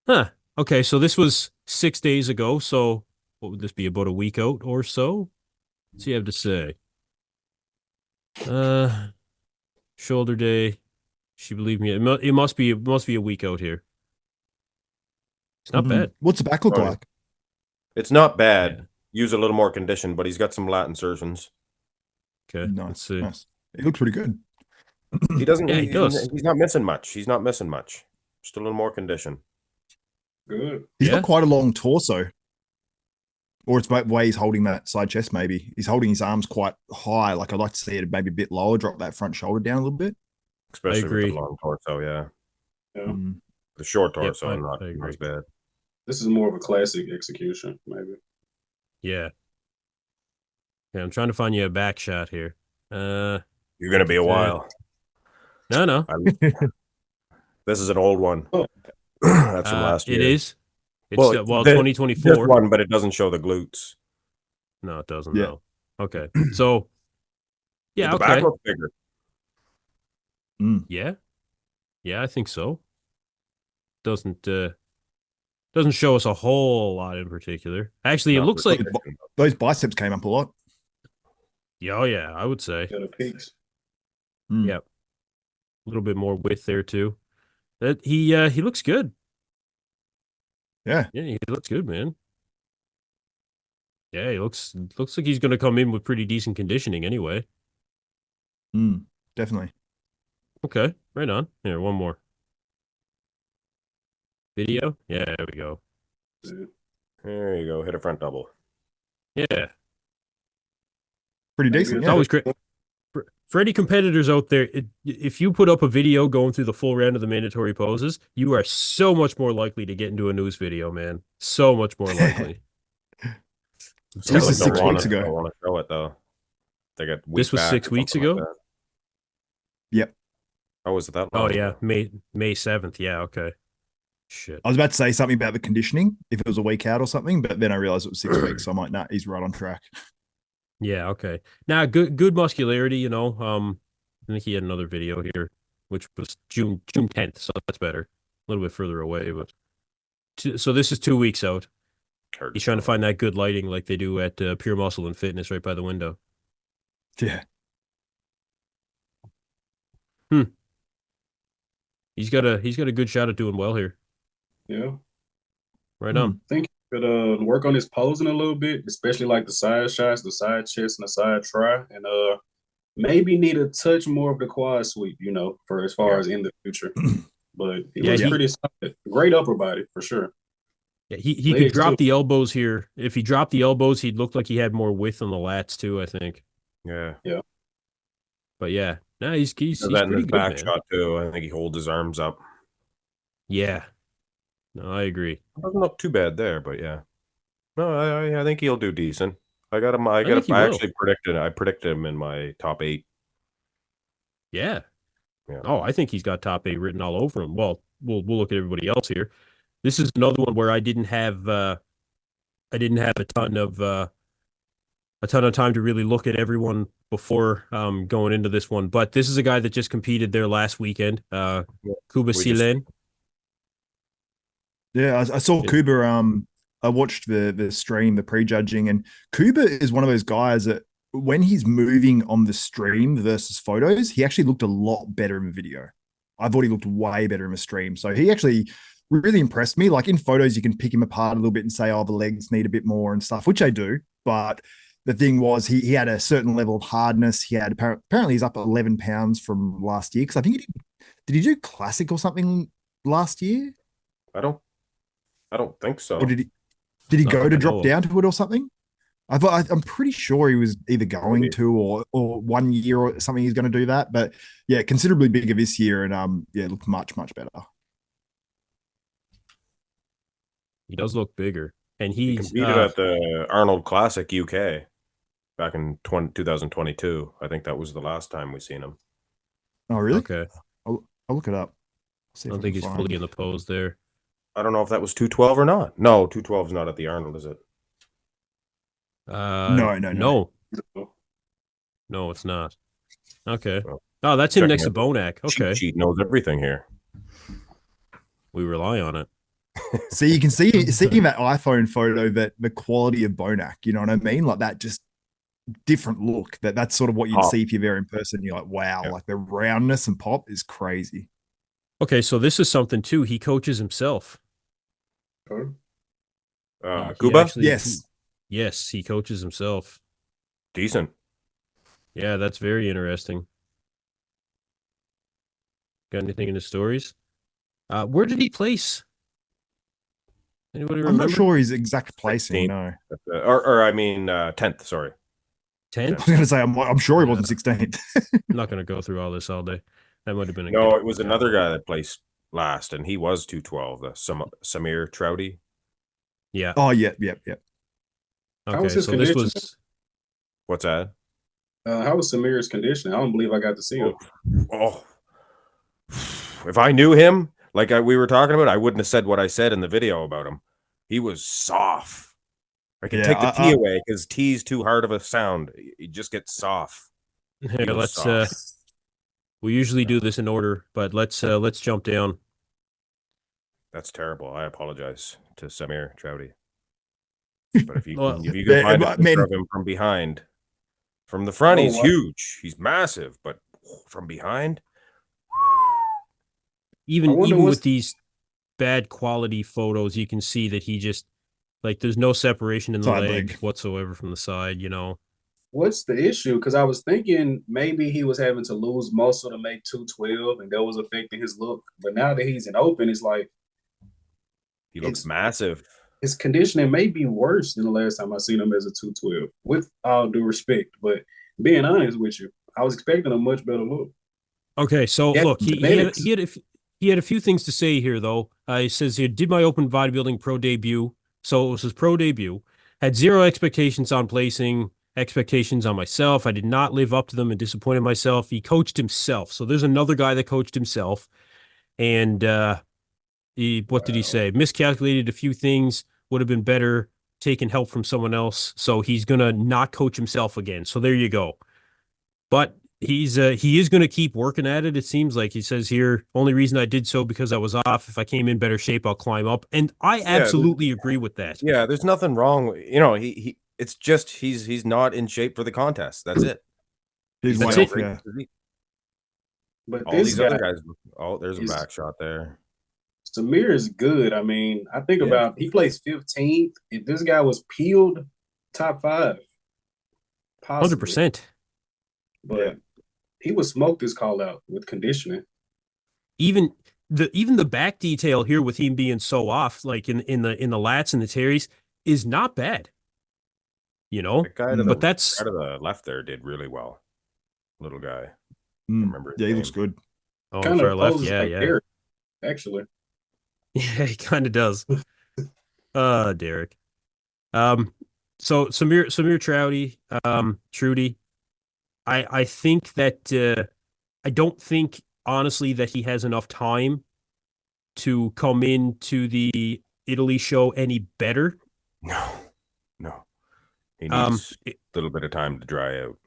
Huh. Okay, so this was 6 days ago. So what would this be? About a week out or so? What's he have to say? Shoulder day. She believed me. It must be a week out here. It's not bad.
What's the back look like?
It's not bad. Use a little more condition, but he's got some lat insertions.
Okay, let's see.
Nice. It looks pretty good.
He doesn't.
Yeah, he does.
He's not missing much. Just a little more condition.
Good.
He's got quite a long torso. Or it's the way he's holding that side chest, maybe. He's holding his arms quite high. Like, I'd like to see it maybe a bit lower, drop that front shoulder down a little bit.
Especially with
agree.
the long torso, yeah.
Yeah.
The short
Yep,
torso, not
I agree.
as bad.
This is more of a classic execution, maybe.
Yeah. Yeah, I'm trying to find you a back shot here.
You're going to be a while.
No.
This is an old one.
Oh.
That's from last year.
It is. It's
Well, this
2024.
one, but it doesn't show the glutes.
No, it doesn't.
Yeah.
No. Okay. So, yeah,
the back
okay.
looks bigger.
Yeah. Yeah, I think so. Doesn't show us a whole lot in particular. Actually, it
Not
looks
for
like
conditioning.
Those biceps came up a lot.
oh yeah, I would say.
Yeah, the peaks.
Yep. A little bit more width there too. That he looks good.
Yeah.
Yeah, he looks good, man. Yeah, he looks like he's going to come in with pretty decent conditioning anyway.
Definitely.
Okay, right on. Here, one more. Video? Yeah, there we go.
There you go. Hit a front double.
Yeah.
Pretty
Maybe
decent.
It's
Yeah.
always great. For any competitors out there, if you put up a video going through the full round of the mandatory poses, you are so much more likely to get into a news video, man. So much more likely.
So this is 6 weeks ago.
I want to show it though. They got
This was 6 weeks ago?
Yep.
Oh, was it that
Oh
long
yeah,
ago?
May 7th. Yeah, okay. Shit.
I was about to say something about the conditioning, if it was a week out or something, but then I realized it was 6 weeks. So I'm like, nah, he's right on track.
Yeah, okay. Now good muscularity, you know. I think he had another video here, which was June 10th, so that's better. A little bit further away, but so this is 2 weeks out. He's trying to find that good lighting like they do at Pure Muscle and Fitness right by the window.
Yeah.
He's got a good shot at doing well here.
Yeah.
Right on.
I think he could work on his posing a little bit, especially like the side shots, the side chest, and the side try, and maybe need a touch more of the quad sweep, you know, for as far as in the future. But he looks pretty solid. Great upper body for sure.
Yeah, he could drop the elbows here. If he dropped the elbows, he'd look like he had more width on the lats too, I think.
Yeah.
Yeah.
But yeah, no, he's
that in
pretty
his
good,
back
man.
shot too. I think he holds his arms up.
Yeah. No, I agree.
It doesn't look too bad there, but yeah. No, I think he'll do decent. I actually predicted him in my top 8.
Yeah.
Yeah.
Oh, I think he's got top 8 written all over him. Well, we'll look at everybody else here. This is another one where I didn't have a ton of time to really look at everyone before going into this one. But this is a guy that just competed there last weekend. Kuba Silen.
Yeah, I saw Kuba. I watched the stream, the prejudging, and Kuba is one of those guys that when he's moving on the stream versus photos, he actually looked a lot better in video. I thought he looked way better in the stream. So he actually really impressed me. Like in photos, you can pick him apart a little bit and say, oh, the legs need a bit more and stuff, which I do. But the thing was, he had a certain level of hardness. He had apparently he's up 11 pounds from last year. Because I think did he do classic or something last year?
I don't think so.
Or did he
Not
go
like
to
I
drop
know of.
down to it or something? I'm pretty sure he was either going to or 1 year or something he's going to do that. But yeah, considerably bigger this year and yeah, looked much better.
He does look bigger. And
He
he's
competed at the Arnold Classic UK back in 2022. I think that was the last time we seen him.
Oh really?
okay.
I'll look it up.
I don't think he's fully in the pose there.
I don't know if that was 212 or not. No, 212 is not at the Arnold, is it?
No.
No, it's not. Okay.
Well,
Oh, that's him
checking
next to
out
Bonac. Okay.
Cheat sheet knows everything here.
We rely on it.
See, you can see in that iPhone photo that the quality of Bonac, you know what I mean? Like that just different look. That's sort of what you'd see if you're there in person. You're like, wow, like the roundness and pop is crazy.
Okay, so this is something too. He coaches himself. He
Kuba?
actually-
Yes.
Yes, he coaches himself.
Decent.
Yeah, that's very interesting. Got anything in his stories? Where did he place? Anybody
I'm
remember?
not sure his exact placing.
16th.
No,
Or I mean 10th. Sorry.
10th? I
10th?
was going to say I'm sure he
Yeah.
wasn't 16th.
I'm not going to go through all this all day. That might have been a
No, it was another guy that placed last, and he was 212. The Samir Trouty.
Yeah.
Oh, yeah.
How was
Okay.
his
So this
conditioning?
was.
What's that?
How was Samir's conditioning? I don't believe I got to see him.
Oh, if I knew him, like we were talking about, I wouldn't have said what I said in the video about him. He was soft. I can
Yeah,
take the T away because T's too hard of a sound. He just gets soft.
Here, let's. We usually do this in order, but let's jump down.
That's terrible. I apologize to Samir Trouty. But if you
Well,
if you can find a picture
man.
of him from behind, from the front,
Oh,
he's
wow.
huge. He's massive, but from behind,
even
wonder
with
what's-
these bad quality photos, you can see that he just like there's no separation in the
Side
leg
leg.
whatsoever from the side. You know.
What's the issue? Because I was thinking maybe he was having to lose muscle to make 212, and that was affecting his look. But now that he's in open, it's like
he looks
It's-
massive.
his conditioning may be worse than the last time I seen him as a 212. With all due respect, but being honest with you, I was expecting a much better look.
Okay, so
Yeah,
look, he
genetics.
had a few things to say here though. He says here, did my open bodybuilding pro debut. So it was his pro debut. Had zero expectations on placing, expectations on myself. I did not live up to them and disappointed myself. He coached himself. So there's another guy that coached himself. And what did he say? Miscalculated a few things, would have been better taking help from someone else. So he's gonna not coach himself again. So there you go. But he is going to keep working at it. It seems like he says here, only reason I did so because I was off. If I came in better shape, I'll climb up. And I absolutely agree with that.
Yeah, there's nothing wrong. He it's just he's not in shape for the contest. That's it.
He's
That's
way
it.
off, yeah.
But
All
this
these
guy,
other guys. Oh, there's a
is-
back shot there.
Samir is good. I mean, I think
Yeah.
about he plays 15th. If this guy was peeled, top 5, possibly.
100%.
But
Yeah.
he would smoke this call out with conditioning.
Even the back detail here with him being so off, like in the lats and the teres, is not bad. You know,
The guy to
but that's
guy to the left there did really well. Little guy.
Mm.
Remember his
Yeah, he
name.
looks good.
on
Kind
the far
of
left.
poses
Yeah,
like
yeah.
Derek, actually.
Yeah, he kind of does. Derek. So Samir Trouty, Trudy, I think that I don't think honestly that he has enough time to come into the Italy show any better.
No. He
Um,
needs a little bit of time to dry out.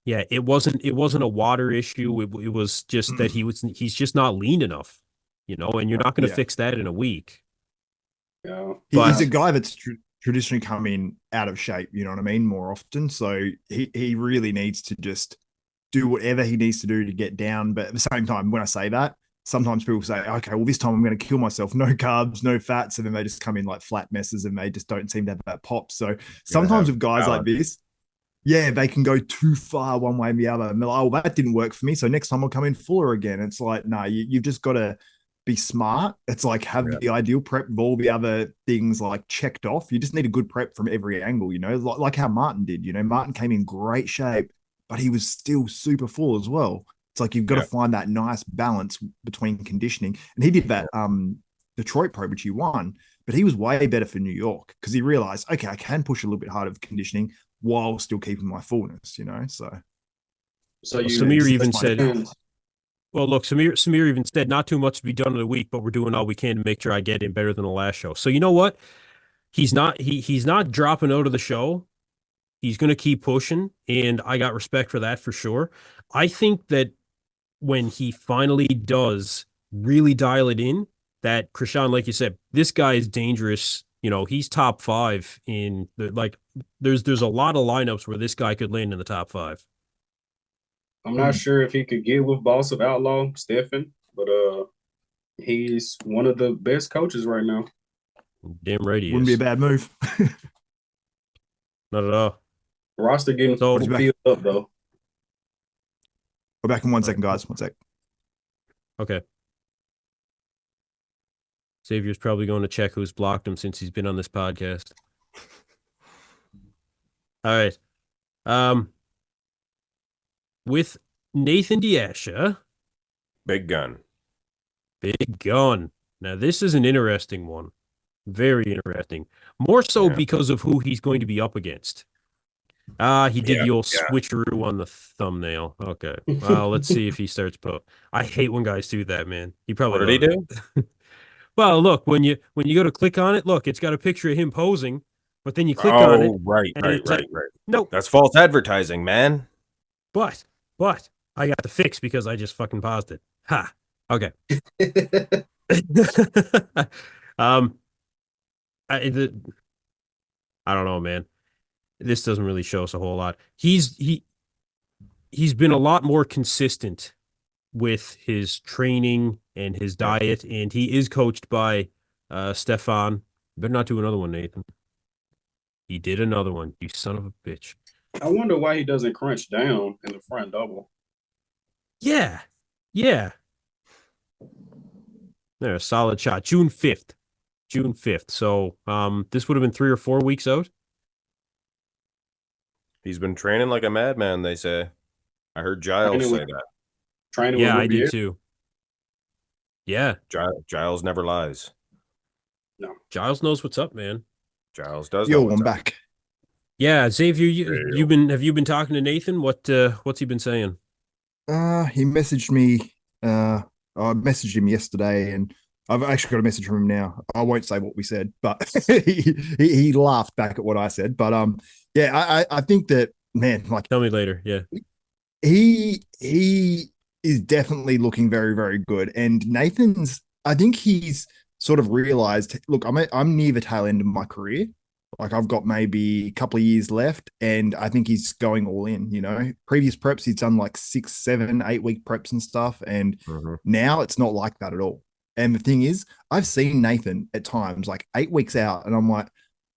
Yeah, it wasn't a water issue. It was just that he's just not lean enough, you know, and you're not going to
Yeah.
fix that in a week.
Yeah.
He's
But-
a guy that's traditionally come in out of shape, you know what I mean, more often. So he really needs to just do whatever he needs to do to get down. But at the same time, when I say that, sometimes people say, okay, well, this time I'm going to kill myself. No carbs, no fats. And then they just come in like flat messes and they just don't seem to have that pop. So sometimes with guys like this, yeah, they can go too far one way and the other. And they're like, oh, that didn't work for me. So next time I'll come in fuller again. It's like, no, you've just got to be smart. It's like have the ideal prep with all the other things like checked off. You just need a good prep from every angle, you know, like how Martin did. You know, Martin came in great shape, but he was still super full as well. It's like you've got to find that nice balance between conditioning. And he did that Detroit Pro, which he won, but he was way better for New York because he realized, okay, I can push a little bit harder with conditioning while still keeping my fullness, you know. So
Samir even
just
said,
find-
well, look, Samir even said, not too much to be done in a week, but we're doing all we can to make sure I get in better than the last show. So you know what? He's not dropping out of the show. He's going to keep pushing, and I got respect for that for sure. I think that when he finally does really dial it in, that Kryshun, like you said, this guy is dangerous. You know, he's top 5 in the, like, there's a lot of lineups where this guy could land in the top 5.
I'm not sure if he could get with boss of Outlaw, Stefan, but he's one of the best coaches right now.
Damn right he
wouldn't be a
is.
bad move.
Not at all.
Roster getting
So-
filled up though.
We're back in 1 second, guys. 1 sec.
Okay. Xavier's probably going to check who's blocked him since he's been on this podcast. All right. With Nathan Diasha.
Big gun.
Big gun. Now, this is an interesting one. Very interesting. More so because of who he's going to be up against. He did the old switcheroo on the thumbnail. Okay. Well, let's see if he starts I hate when guys do that, man. He probably
What did he do?
Well, look, when you go to click on it, look, it's got a picture of him posing, but then you click on it.
Right.
Nope.
That's false advertising, man.
But I got the fix because I just fucking paused it. Ha. Okay. I don't know, man. This doesn't really show us a whole lot. He's been a lot more consistent with his training and his diet, and he is coached by Stefan. Better not do another one, Nathan. He did another one, you son of a bitch.
I wonder why he doesn't crunch down in the front double.
Yeah. There, a solid shot. June 5th. So this would have been 3 or 4 weeks out.
He's been training like a madman, they say. I heard Giles say that.
Training
yeah,
with
I did too. Yeah.
Giles never lies.
No.
Giles knows what's up, man.
Giles does
Yo,
know what's
I'm
up.
back.
Yeah, Xavier, have you been talking to Nathan? What's he been saying?
He messaged me. I messaged him yesterday, and I've actually got a message from him now. I won't say what we said, but he laughed back at what I said. But yeah, I think that, man, like,
tell me later. Yeah,
he is definitely looking very, very good. And Nathan's, I think he's sort of realized, look, I'm near the tail end of my career. Like, I've got maybe a couple of years left, and I think he's going all in. You know, previous preps, he's done like 6, 7, 8 week preps and stuff. And now it's not like that at all. And the thing is, I've seen Nathan at times like 8 weeks out, and I'm like,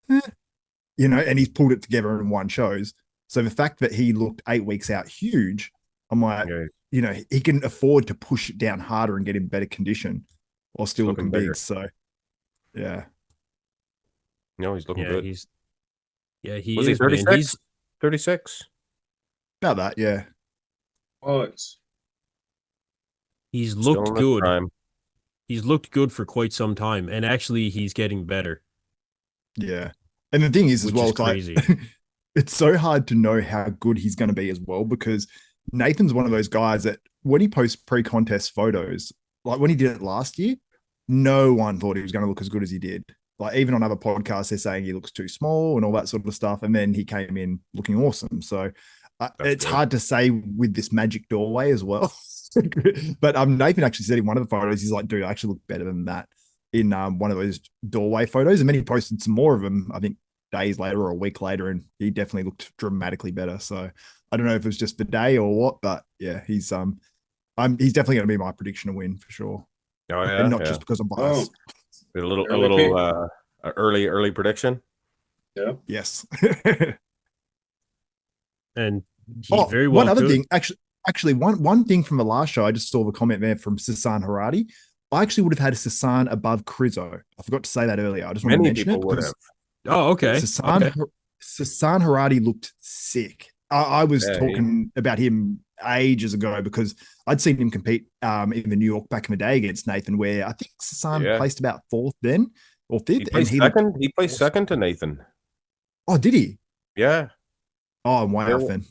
you know, and he's pulled it together in one shows. So the fact that he looked 8 weeks out huge, I'm like, you know, he can afford to push it down harder and get in better condition while still looking big. So, yeah.
No, he's looking good.
He
Was
is,
he 36?
man. He's
36.
About that, yeah.
He's looked good.
Prime.
He's looked good for quite some time, and actually, he's getting better.
Yeah, and the thing is, as well, it's
crazy.
Like, it's so hard to know how good he's going to be as well, because Nathan's one of those guys that when he posts pre-contest photos, like when he did it last year, no one thought he was going to look as good as he did. Like, even on other podcasts, they're saying he looks too small and all that sort of stuff. And then he came in looking awesome. So it's hard to say with this magic doorway as well. But Nathan actually said in one of the photos, he's like, dude, I actually look better than that in one of those doorway photos. And then he posted some more of them, I think, days later or a week later, and he definitely looked dramatically better. So I don't know if it was just the day or what, but yeah, he's definitely going to be my prediction to win for sure.
Oh yeah,
and not just because I'm biased.
A little early prediction.
Yeah.
Yes.
And he's very well.
One other thing, actually, one thing from the last show, I just saw the comment there from Sasan Harati. I actually would have had Sasan above Krizo. I forgot to say that earlier. I just want to mention it.
Would have.
Oh, okay.
Sasan Harati looked sick. I was talking about him ages ago because I'd seen him compete in the New York back in the day against Nathan, where I think Sasan placed about 4th then or 5th.
He placed second to Nathan.
Oh, did he?
Yeah.
Oh, I'm way off then.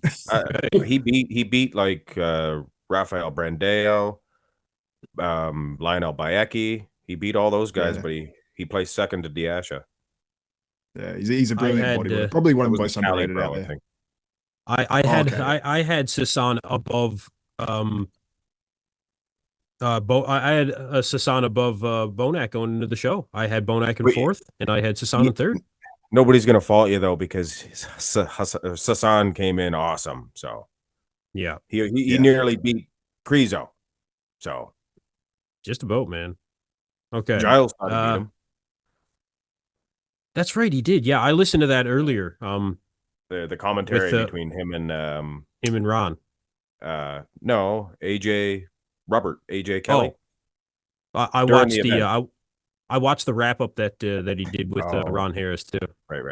He beat like Rafael Brandeo, Lionel Bayecki. He beat all those guys, but he placed second to Diasha.
Yeah, he's a brilliant bodybuilder. Probably one of the most underrated out there.
I had Sasan above I had Sasan above Bonac going into the show. I had Bonac in 4th, and I had Sasan in 3rd.
Nobody's gonna fault you though, because Sasan came in awesome. So
yeah,
he nearly beat Krizo. So
just about, man. Okay,
Giles thought he beat him.
That's right, he did. Yeah, I listened to that earlier.
The commentary between him and
Ron.
No, AJ Kelly.
I watched I watched the wrap up that he did with
Oh.
Ron Harris too.
Right.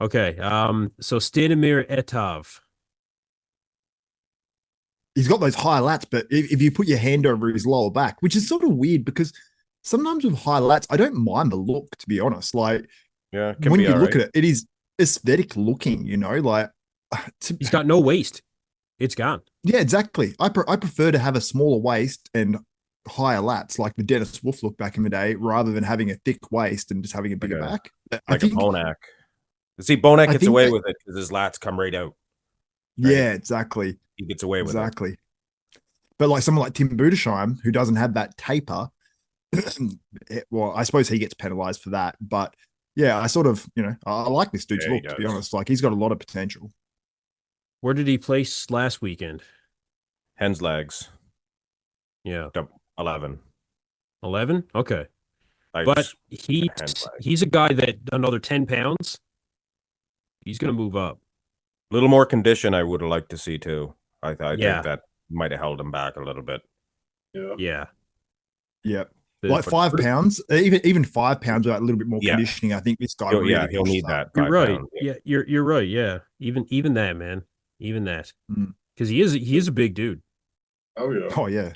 Okay. So Stanimir Etov.
He's got those high lats, but if you put your hand over his lower back, which is sort of weird because sometimes with high lats, I don't mind the look, to be honest. Like
Yeah, can
when
be
you
all
look
right.
at it, it is aesthetic looking, you know, like
He's got no waist. It's gone.
yeah, exactly. I prefer to have a smaller waist and higher lats like the Dennis Wolf look back in the day rather than having a thick waist and just having a bigger back. I
Like
think,
a Bonac. See, Bonac
I
gets
think
away
that-
with it because his lats come right out.
yeah, exactly.
He gets away with it.
Exactly. But like someone like Tim Budesheim, who doesn't have that taper, well, I suppose he gets penalized for that. But yeah, I sort of, you know, I like this dude's
Yeah, he
look, to be
does.
honest. Like he's got a lot of potential.
Where did he place last weekend?
Hen's legs,
Yeah,
11.
11. Okay,
I
but
just-
he's
Hen's legs.
he's a guy that another 10 pounds. He's gonna move up.
A little more condition I would have liked to see too. I
Yeah.
think that might have held him back a little bit.
Yeah.
Yeah,
Yeah.
The-
Like 5 pounds, even 5 pounds without a little bit more
Yeah.
conditioning, I think this guy
He'll,
really
yeah, he'll
pushes
need
up.
that.
You're
5
right.
pounds.
Yeah, you're right. Yeah, even that, man. Even that,
Mm.
because he is a big dude.
Oh yeah.
Oh yeah.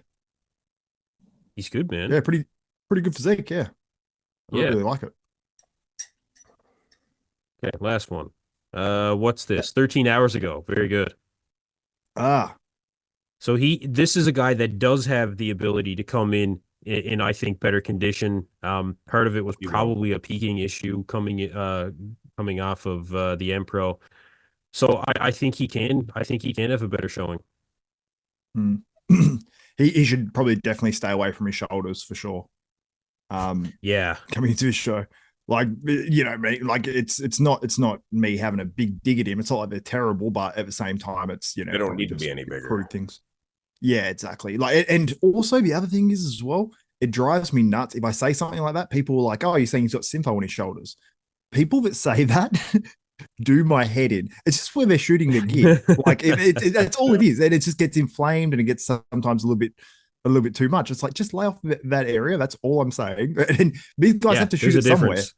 He's good, man.
Yeah, pretty good physique, yeah. I
Yeah.
really like it.
Okay, last one. What's this? 13 hours ago. Very good.
Ah,
So this is a guy that does have the ability to come in I think better condition. Part of it was
He will.
probably a peaking issue coming off of the Empero. So I think he can. I think he can have a better showing.
he should probably definitely stay away from his shoulders for sure.
Yeah.
Coming into his show, like you know, like it's not me having a big dig at him. It's not like they're terrible, but at the same time, it's you know
They don't
probably
need to be
just
any bigger.
crude things. Yeah, exactly. Like, and also the other thing is as well, it drives me nuts if I say something like that. People are like, "Oh, you're saying he's got sympho on his shoulders." People that say that do my head in. It's just where they're shooting their gear. Like that's all it is, and it just gets inflamed and it gets sometimes a little bit too much. It's like just lay off that area. That's all I'm saying. And these guys
Yeah,
have to shoot
there's
it
a
somewhere.
difference.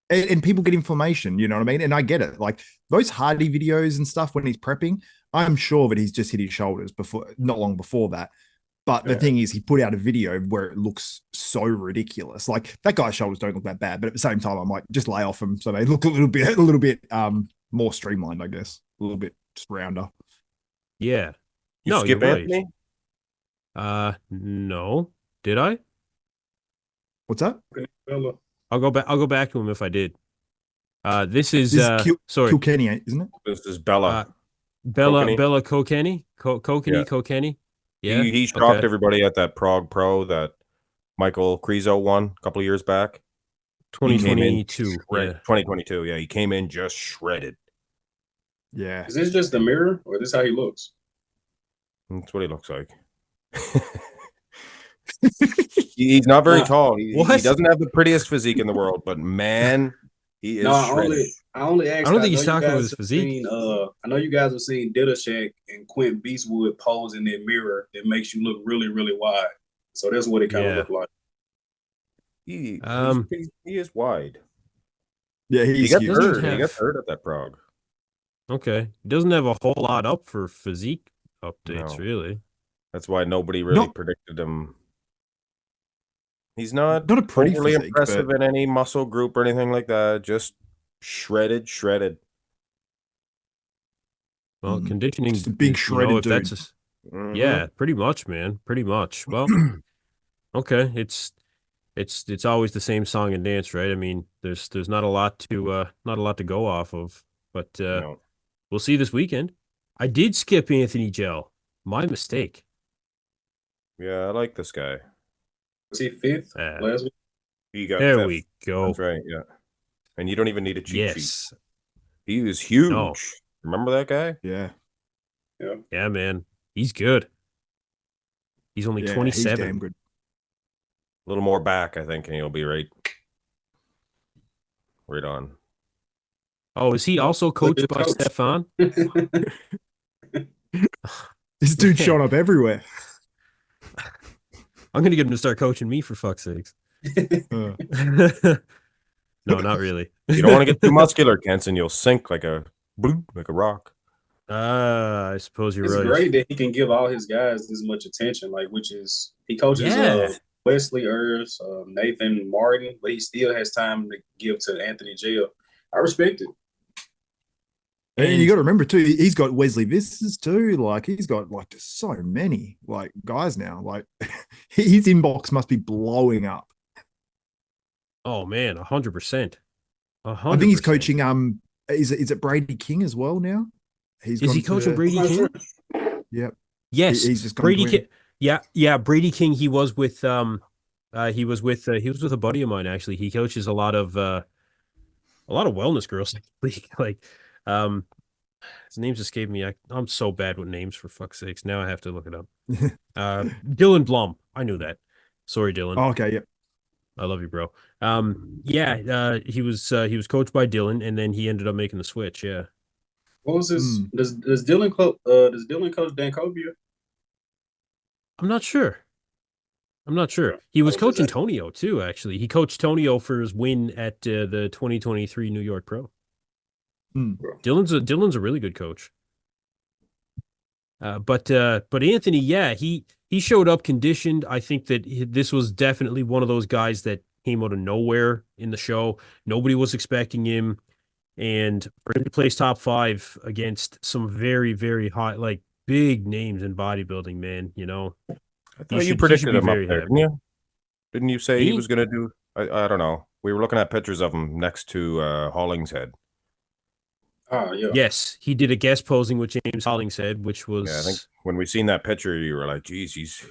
And people get inflammation, you know what I mean? And I get it. Like those Hardy videos and stuff when he's prepping, I'm sure that he's just hit his shoulders before, not long before that. But the thing is, he put out a video where it looks so ridiculous. Like that guy's shoulders don't look that bad, but at the same time, I might just lay off them so they look a little bit more streamlined, I guess, a little bit just rounder.
Yeah.
You
No,
skip
you're right.
Anthony?
No. Did I?
What's that?
Okay, fella.
I'll go back to him if I did. This is
This is
sorry.
Kilkenny, isn't it?
This is Bella.
Bella
Kokanee?
Bella Kokeni?
Yeah.
Kokeni? Yeah.
He shocked
Okay.
everybody at that Prague Pro that Michael Krizo won a couple of years back. He came in
2022.
shred-
Yeah.
2022. Yeah, he came in just shredded.
Yeah.
Is this just the mirror, or this how he looks?
That's what he looks like. He's not very
Nah,
tall. He
what?
doesn't have the prettiest physique in the world, but man, he is
No,
shredded.
I only asked.
I don't think he's
know you
talking with
guys
his
have
physique.
Seen, I know you guys have seen Didashek and Quint Beastwood pose in that mirror that makes you look really, really wide. So that's what it kind of
Yeah.
looked like.
He is wide.
Yeah,
He
he's
got
huge.
doesn't
hurt. He
have-
got hurt at that Prague.
Okay. Doesn't have a whole lot up for physique updates,
No.
really.
That's why nobody really
Not-
predicted him. He's not
Not a pretty
overly
physique,
impressive
but-
in any muscle group or anything like that. Just shredded.
Well,
Mm.
conditioning.
Just a big shredded
if that's
Mhm.
yeah, pretty much, man. Pretty much. Well, okay. It's always the same song and dance, right? I mean, there's not a lot to go off of, but
No.
we'll see this weekend. I did skip Anthony Gel. My mistake.
Yeah, I like this guy.
Was he fifth last week?
He got
There
fifth.
we go.
That's right. Yeah, and you don't even need a cheat sheet.
Yes.
He is huge.
No.
Remember that guy?
Yeah.
Yeah, man. He's good. He's only
Yeah, he's
27.
damn good.
A little more back, I think, and he'll be right on.
Oh, is he also coached by
coach.
Stefan?
This dude showed up everywhere.
I'm gonna get him to start coaching me for fuck's sakes.
Uh,
No, not really.
You don't want to get too muscular, Kenson. You'll sink like a rock.
I suppose you're
It's
right.
great that he can give all his guys this much attention, like which is he coaches
Yeah.
Wesley Earls, Nathan Martin, but he still has time to give to Anthony Jill. I respect it.
and you
And
got to remember too, he's got Wesley Vistas too. Like he's got like just so many like guys now. Like his inbox must be blowing up.
oh man, 100%.
I think he's coaching. Is it Brady King as well now?
Is he coaching Brady
I'm not
King?
Sure. Yep.
Yes,
He's just
Brady King. Yeah, Brady King. He was with he was with a buddy of mine actually. He coaches a lot of wellness girls. Like his name's escaped me. I'm so bad with names, for fuck's sakes. Now I have to look it up. Dylan Blum. I knew that. Sorry, Dylan.
Oh, okay. Yep.
I love you, bro. He was coached by Dylan, and then he ended up making the switch. Yeah.
What was his?
Hmm.
Does Dylan coach Dan Cobia?
I'm not sure. He was coaching Tonio too, actually. He coached Tonio for his win at the 2023 New York Pro.
Hmm.
Dylan's a really good coach. But Anthony, yeah, he showed up conditioned. I think that this was definitely one of those guys that came out of nowhere in the show. Nobody was expecting him, and for him to place top 5 against some very, very high, like big names in bodybuilding, man, you know.
I thought you predicted him up there, didn't you? Didn't you say he
Me?
was going to do? I don't know. We were looking at pictures of him next to Hollingshead.
Oh yeah.
Yes, he did a guest posing with James Hollingshead, which was
Yeah, I think when we seen that picture, you were like, "Geez, he's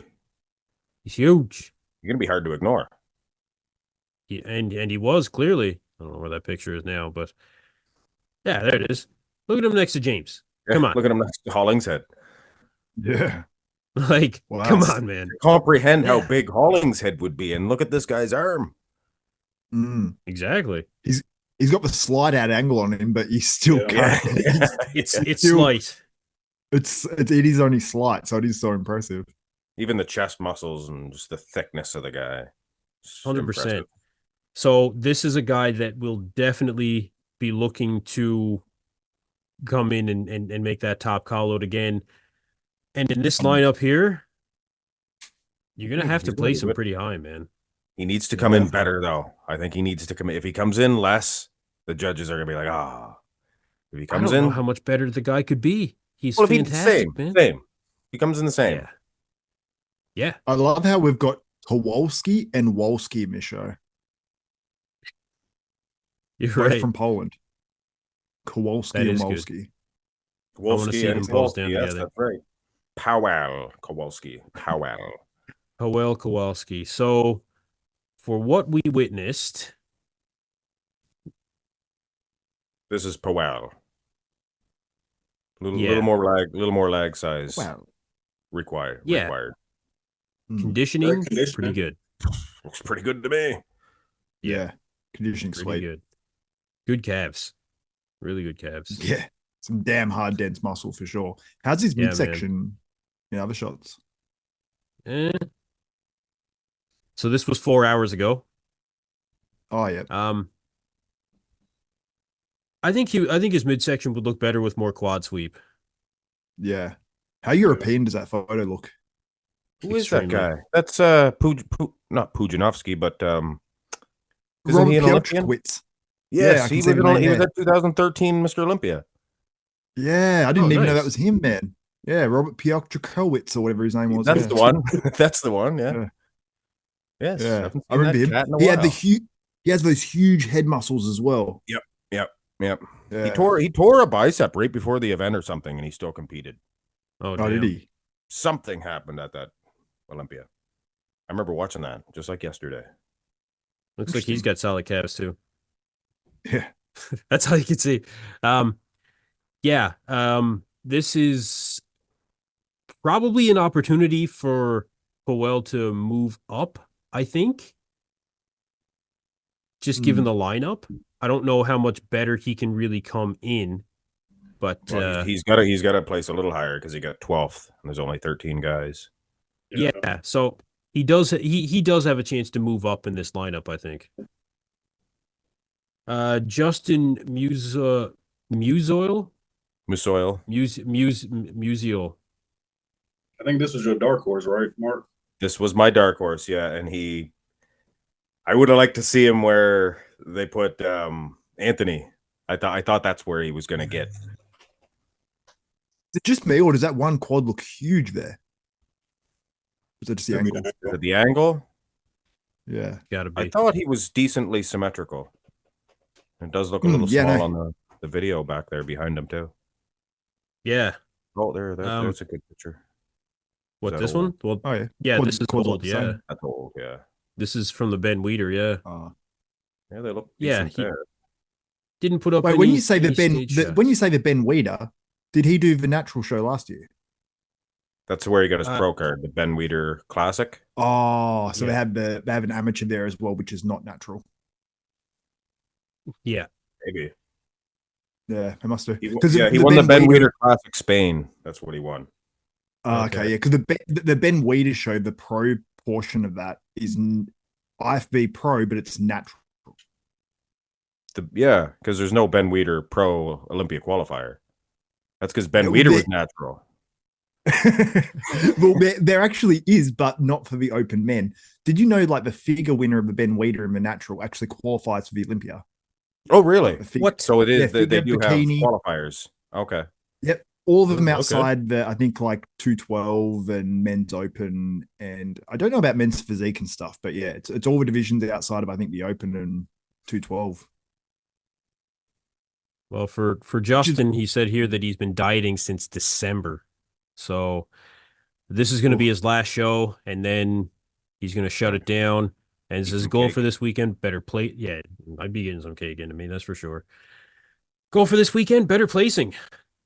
huge.
going to be hard to ignore."
And he was clearly. I don't know where that picture is now, but yeah, there it is. Look at him next to James. Come on.
Look at him next to Hollingshead.
Yeah.
Like,
Wow.
come on, man.
Comprehend how big Hollingshead would be, and look at this guy's arm.
Mm.
Exactly.
He's got the slide out angle on him, but he's still
Yeah.
It's
Still-
slight.
it is only slight, so it is so impressive.
Even the chest muscles and just the thickness of the guy.
100%. So this is a guy that will definitely be looking to come in and make that top call out again. And in this lineup here, you're gonna have to place him pretty high, man.
He needs to come in better, though. I think he needs to come in. If he comes in less, the judges are gonna be like, "Ah." If he comes
I don't
in,
know how much better the guy could be. He's
well, if
fantastic, man.
Same. He comes in the same.
Yeah.
I love how we've got Kowalski and Wolski in this show.
You're
Both
right.
from Poland. Kowalski
That
and
is good.
Wolski.
Kowalski
see them
and
both
Kowalski,
down
yes,
together.
that's right. Powell Kowalski. Powell.
Powell Kowalski. So, for what we witnessed,
This is Powell.
Yeah.
Little more lag size
Wow.
required.
Yeah.
Required.
Mm.
conditioning,
conditioning.
pretty good.
Looks pretty good to me.
Yeah. Conditioning
Pretty
sweet.
good. Good calves. Really good calves.
Yeah. Some damn hard, dense muscle for sure. How's his
Yeah,
midsection in other shots?
Eh. So this was 4 hours ago.
Oh, yeah.
I think his midsection would look better with more quad sweep.
Yeah. How European does that photo look?
Who is that
Extremely.
guy? That's not Pujanovsky, but isn't
Robert
he an Olympian?
Piotrkowicz.
Yes,
Yeah, I can
he
see
was
the name
he was
there.
at 2013 Mr. Olympia.
Yeah, I didn't even know
nice.
that was him, man. Yeah, Robert Piotrkowicz or whatever his name was.
That's
yeah.
the one. That's the one. Yeah.
Yeah.
Yes.
Yeah,
haven't
I
seen
remember
that
him.
cat in a
He had
while.
he has those huge head muscles as well.
Yep.
Yeah.
He tore a bicep right before the event or something, and he still competed.
Oh,
Oh,
damn.
did he?
Something happened at that Olympia. I remember watching that just like yesterday.
Looks like he's got solid calves too.
Yeah.
That's all you can see. This is probably an opportunity for Powell to move up, I think. Just given the lineup. I don't know how much better he can really come in, but
Well, he's got to place a little higher because he got 12th and there's only 13 guys.
yeah. So He does. He does have a chance to move up in this lineup, I think. Justin Musial,
Musoil.
Musial.
I think this was your dark horse, right, Mark?
This was my dark horse, yeah, and I would have liked to see him where they put Anthony. I thought that's where he was going to get.
Is it just me, or does that one quad look huge there? Is it just the angle?
Is it the angle?
Yeah.
Gotta be.
I thought he was decently symmetrical. It does look a little small on the video back there behind him too.
Yeah.
Oh, there's a good picture.
What,
that
this
old?
one? Well,
Oh yeah.
yeah,
Quad-
this is
quads look
old.
the
Yeah,
same.
That's old, yeah.
this is from the Ben Weeder. Yeah,
Yeah, they look
Yeah,
decent
he-
there.
didn't put up.
Wait,
any,
when you say
any stage shots.
when you say the Ben Weeder, did he do the natural show last year?
That's where he got his
Uh,
pro card, the Ben Weeder Classic.
Oh, so
Yeah.
they have an amateur there as well, which is not natural.
Yeah,
Maybe.
Yeah, they must do.
He won the Ben Weeder Classic Spain. That's what he won.
Okay, yeah, because the Ben Weeder show, the pro portion of that is IFB Pro, but it's natural.
Because there's no Ben Weeder Pro Olympia qualifier. That's because Ben
Well,
Weeder
there-
was natural.
Well, there actually is, but not for the open men. Did you know, like, the figure winner of the Ben Weeder in the natural actually qualifies for the Olympia?
Oh, really?
The fig-
What?
So it is.
Yeah,
they do
bikini.
have qualifiers. Okay.
Yep, all of them
Okay.
outside the, I think, like 212 and men's open, and I don't know about men's physique and stuff, but yeah, it's all the divisions outside of, I think, the open and 212.
well, for Justin, he said here that he's been dieting since December, so this is going to be his last show, and then he's going to shut it down. And
Eat
his
some
goal
cake.
for this weekend: better play. Yeah, I'd be getting some cake into me, that's for sure. Goal for this weekend: better placing.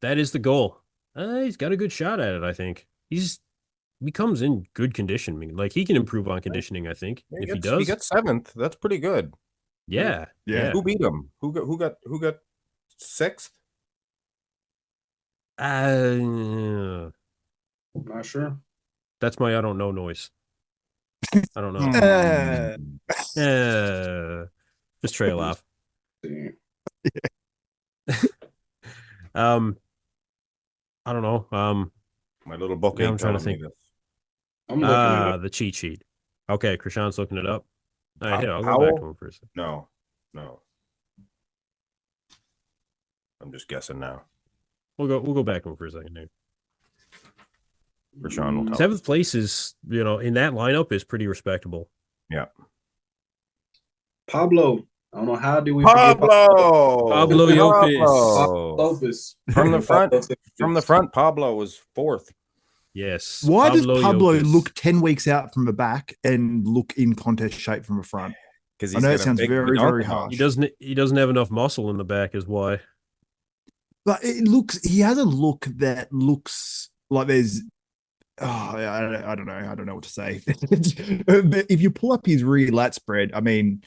That is the goal. He's got a good shot at it. I think he comes in good condition. I mean, like, he can improve on conditioning. I think if he does,
he got 7th. That's pretty good.
yeah.
Who beat him? Who got 6th?
Uh,
Not sure.
that's my I don't know noise. I don't know. Just trail off.
Yeah.
I don't know.
My little book
Yeah,
ain't
I'm trying to
telling me
think.
this.
I'm looking at it.
The cheat sheet. Okay, Krishan's looking it up. All right, here, I'll go
Powell?
back to him for a second.
No. I'm just guessing now.
We'll go back to him for a second here.
Kryshun will tell.
7th place is, in that lineup is pretty respectable.
Yeah.
Pablo. I don't know how do we forget
Pablo Lopez.
Pablo.
Lopez.
From the front, Pablo was 4th.
Yes.
Why does Pablo
Lopez.
look 10 weeks out from the back and look in contest shape from the front?
Because
I know it sounds very, very harsh.
He doesn't have enough muscle in the back, is why.
But he has a look that looks like there's, I don't know what to say. But if you pull up his rear lat spread, I mean,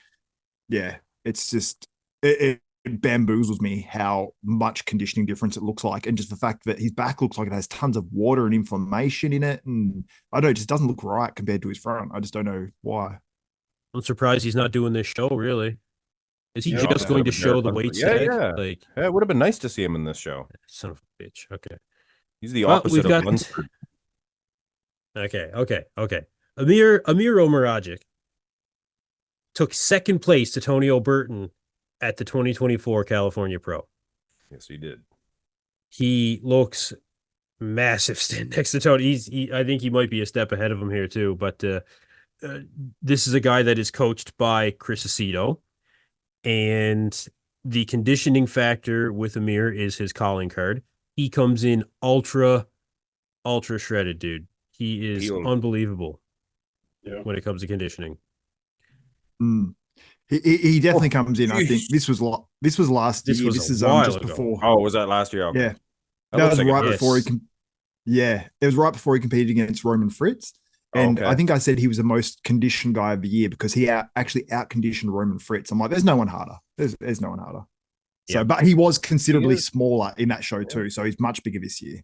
yeah, it's just, it bamboozles me how much conditioning difference it looks like. And just the fact that his back looks like it has tons of water and inflammation in it. And I don't know, it just doesn't look right compared to his front. I just don't know why.
I'm surprised he's not doing this show, really. Is he
Yeah,
just
that
going
would've
to
been
show the
very
weight
fun. Yeah,
set?
yeah.
Like,
Yeah, it would have been nice to see him in this show.
son of a bitch. Okay.
He's the
Well,
opposite
we've
of
got-
Lunsford.
Okay. Amir Omaragic took 2nd place to Tony O'Burton at the 2024 California Pro.
Yes, he did.
He looks massive stand next to Tony. I think he might be a step ahead of him here too, but this is a guy that is coached by Chris Aceto, and the conditioning factor with Amir is his calling card. He comes in ultra shredded, dude. He is
Peeled.
unbelievable
Yeah.
when it comes to conditioning.
Mm. He definitely comes in. I think
Jeez.
this was last
This
year.
was
This
a
is
while
just
ago.
before.
Oh, was that last year? Okay.
Yeah.
That
That
looks
was
like a-
right
yes.
before it was right before he competed against Roman Fritz. And
Okay.
I think I said he was the most conditioned guy of the year because he actually out-conditioned Roman Fritz. I'm like, there's no one harder. There's no one harder. So,
Yeah.
but he was considerably
He is.
smaller in that show too. So he's much bigger this year.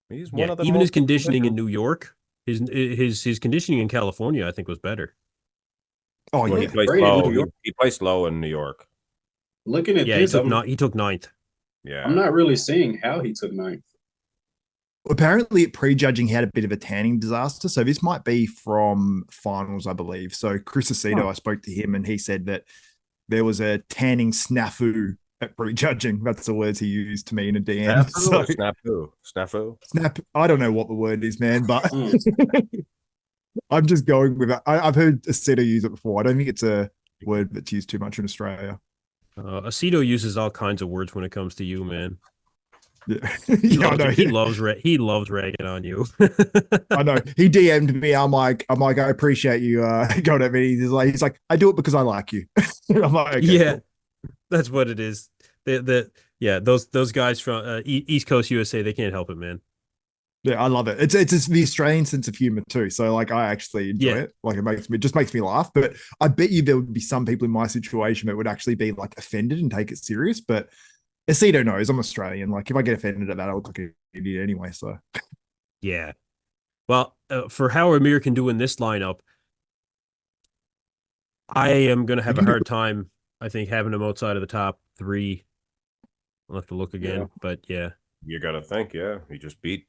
He's one
Yeah,
of the
even his
most
conditioning in New York, His conditioning in California, I think, was better.
Oh
Well,
yeah,
he placed
Great in
low.
New York.
He placed low in New York.
Looking at
Yeah,
this,
he took ninth.
Yeah.
I'm not really seeing how he took ninth.
apparently at prejudging he had a bit of a tanning disaster. So this might be from finals, I believe. So Chris Aceto, I spoke to him and he said that there was a tanning snafu at prejudging. That's the words he used to me in a DM.
Snafu.
I don't know what the word is, man, but
Mm.
I'm just going with it. I've heard Aceto use it before. I don't think it's a word that's used too much in Australia.
Aceto uses all kinds of words when it comes to you, man.
Yeah,
He loves ragging on you.
I know. He DM'd me. I'm like, I appreciate you going at me. He's like, I do it because I like you. I'm like, okay,
yeah,
cool.
that's what it is. Those guys from East Coast USA, they can't help it, man.
Yeah, I love it. It's the Australian sense of humor too. So like, I actually enjoy it. Like, it just makes me laugh. But I bet you there would be some people in my situation that would actually be like offended and take it serious. But Aceto knows I'm Australian. Like, if I get offended at that, I look like an idiot anyway. So
Yeah. Well, for how Amir can do in this lineup, I am going to have a hard time, I think, having him outside of the top 3. I'll have to look again, but yeah.
You got to think, yeah. He just beat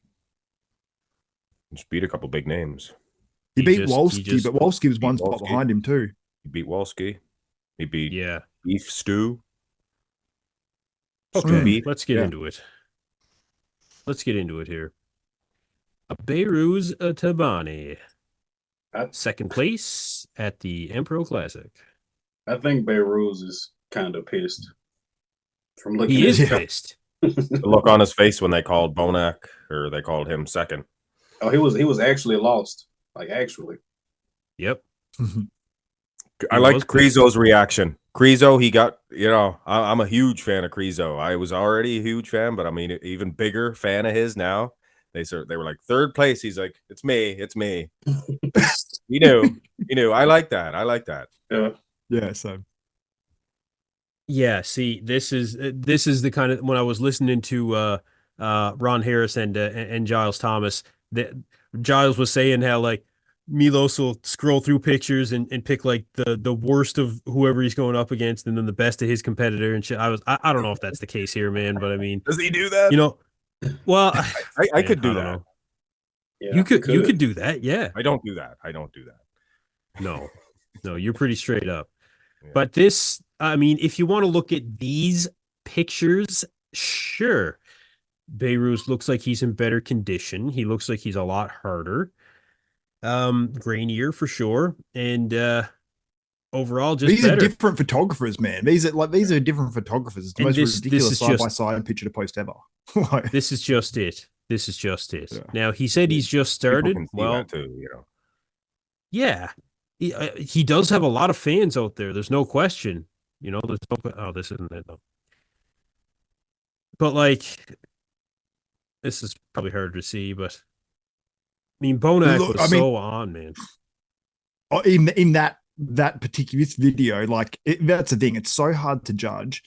a couple big names.
He beat Wolski, but Wolski was one spot behind him too.
He beat Wolski. He beat
Yeah.
Beef Stew.
Okay, let's get into it. Let's get into it here. Beiruz Tabani. Second place at the Empero Classic.
I think Beiruz is kind of pissed. From looking
He
at
is pissed.
The look on his face when they called Bonac, or they called him second.
Oh, he was actually lost. Like, actually.
Yep.
I liked Krizo's reaction. Krizo, he got, I'm a huge fan of Krizo. I was already a huge fan, but I mean, even bigger fan of his now. They were like, third place. He's like, it's me. He knew. I like that.
Yeah. So.
Yeah. See, this is the kind of, when I was listening to Ron Harris and Giles Thomas, that Giles was saying how like Milos will scroll through pictures and pick like the worst of whoever he's going up against and then the best of his competitor and shit. I don't know if that's the case here, man, but I mean,
does he do that?
Well,
I could do that.
Yeah,
you could do that. Yeah.
I don't do that.
No, you're pretty straight up. Yeah. But this, I mean, if you want to look at these pictures, sure. Beiruz looks like he's in better condition. He looks like he's a lot harder. Grainier for sure. And overall, just
these
better.
Are different photographers, man. These are different photographers. It's the most ridiculous side-by-side picture to post ever.
This is just it. Yeah. Now he said he's just started. Well,
too,
yeah, he does have a lot of fans out there. There's no question. There's no. Oh, this isn't it though. But like, this is probably harder to see. But I mean, Bonac was so on, man.
In that particular video, like that's the thing. It's so hard to judge.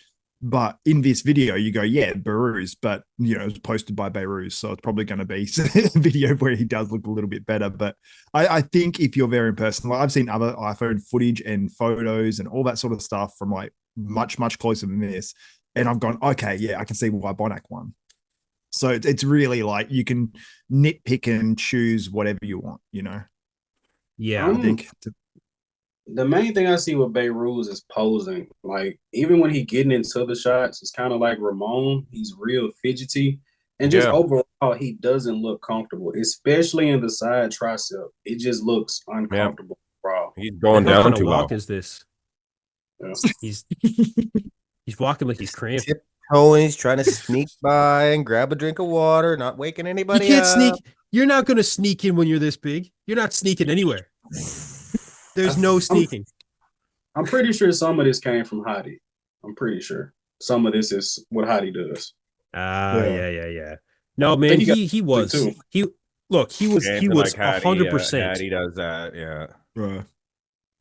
But in this video, you go, yeah, Beiruz, but it's posted by Beiruz, so it's probably going to be a video where he does look a little bit better. But I think if you're very impersonal, I've seen other iPhone footage and photos and all that sort of stuff from like much closer than this, and I've gone, okay, yeah, I can see why Bonac won. So it's really like you can nitpick and choose whatever you want,
Yeah,
I think.
The main thing I see with Beiruz is posing. Like, even when he getting into the shots, it's kind of like Ramon. He's real fidgety. And just overall, he doesn't look comfortable, especially in the side tricep. It just looks uncomfortable. Bro.
He's going down too low.
What walk is this? Yeah. He's walking like he's cramped.
He's trying to sneak by and grab a drink of water, not waking anybody up.
You can't sneak. You're not going to sneak in when you're this big. You're not sneaking anywhere. There's no sneaking.
I'm pretty sure some of this came from Hottie. I'm pretty sure some of this is what Hottie does.
Yeah. No, man, he was. He was 100%.
He does that, yeah.
Right.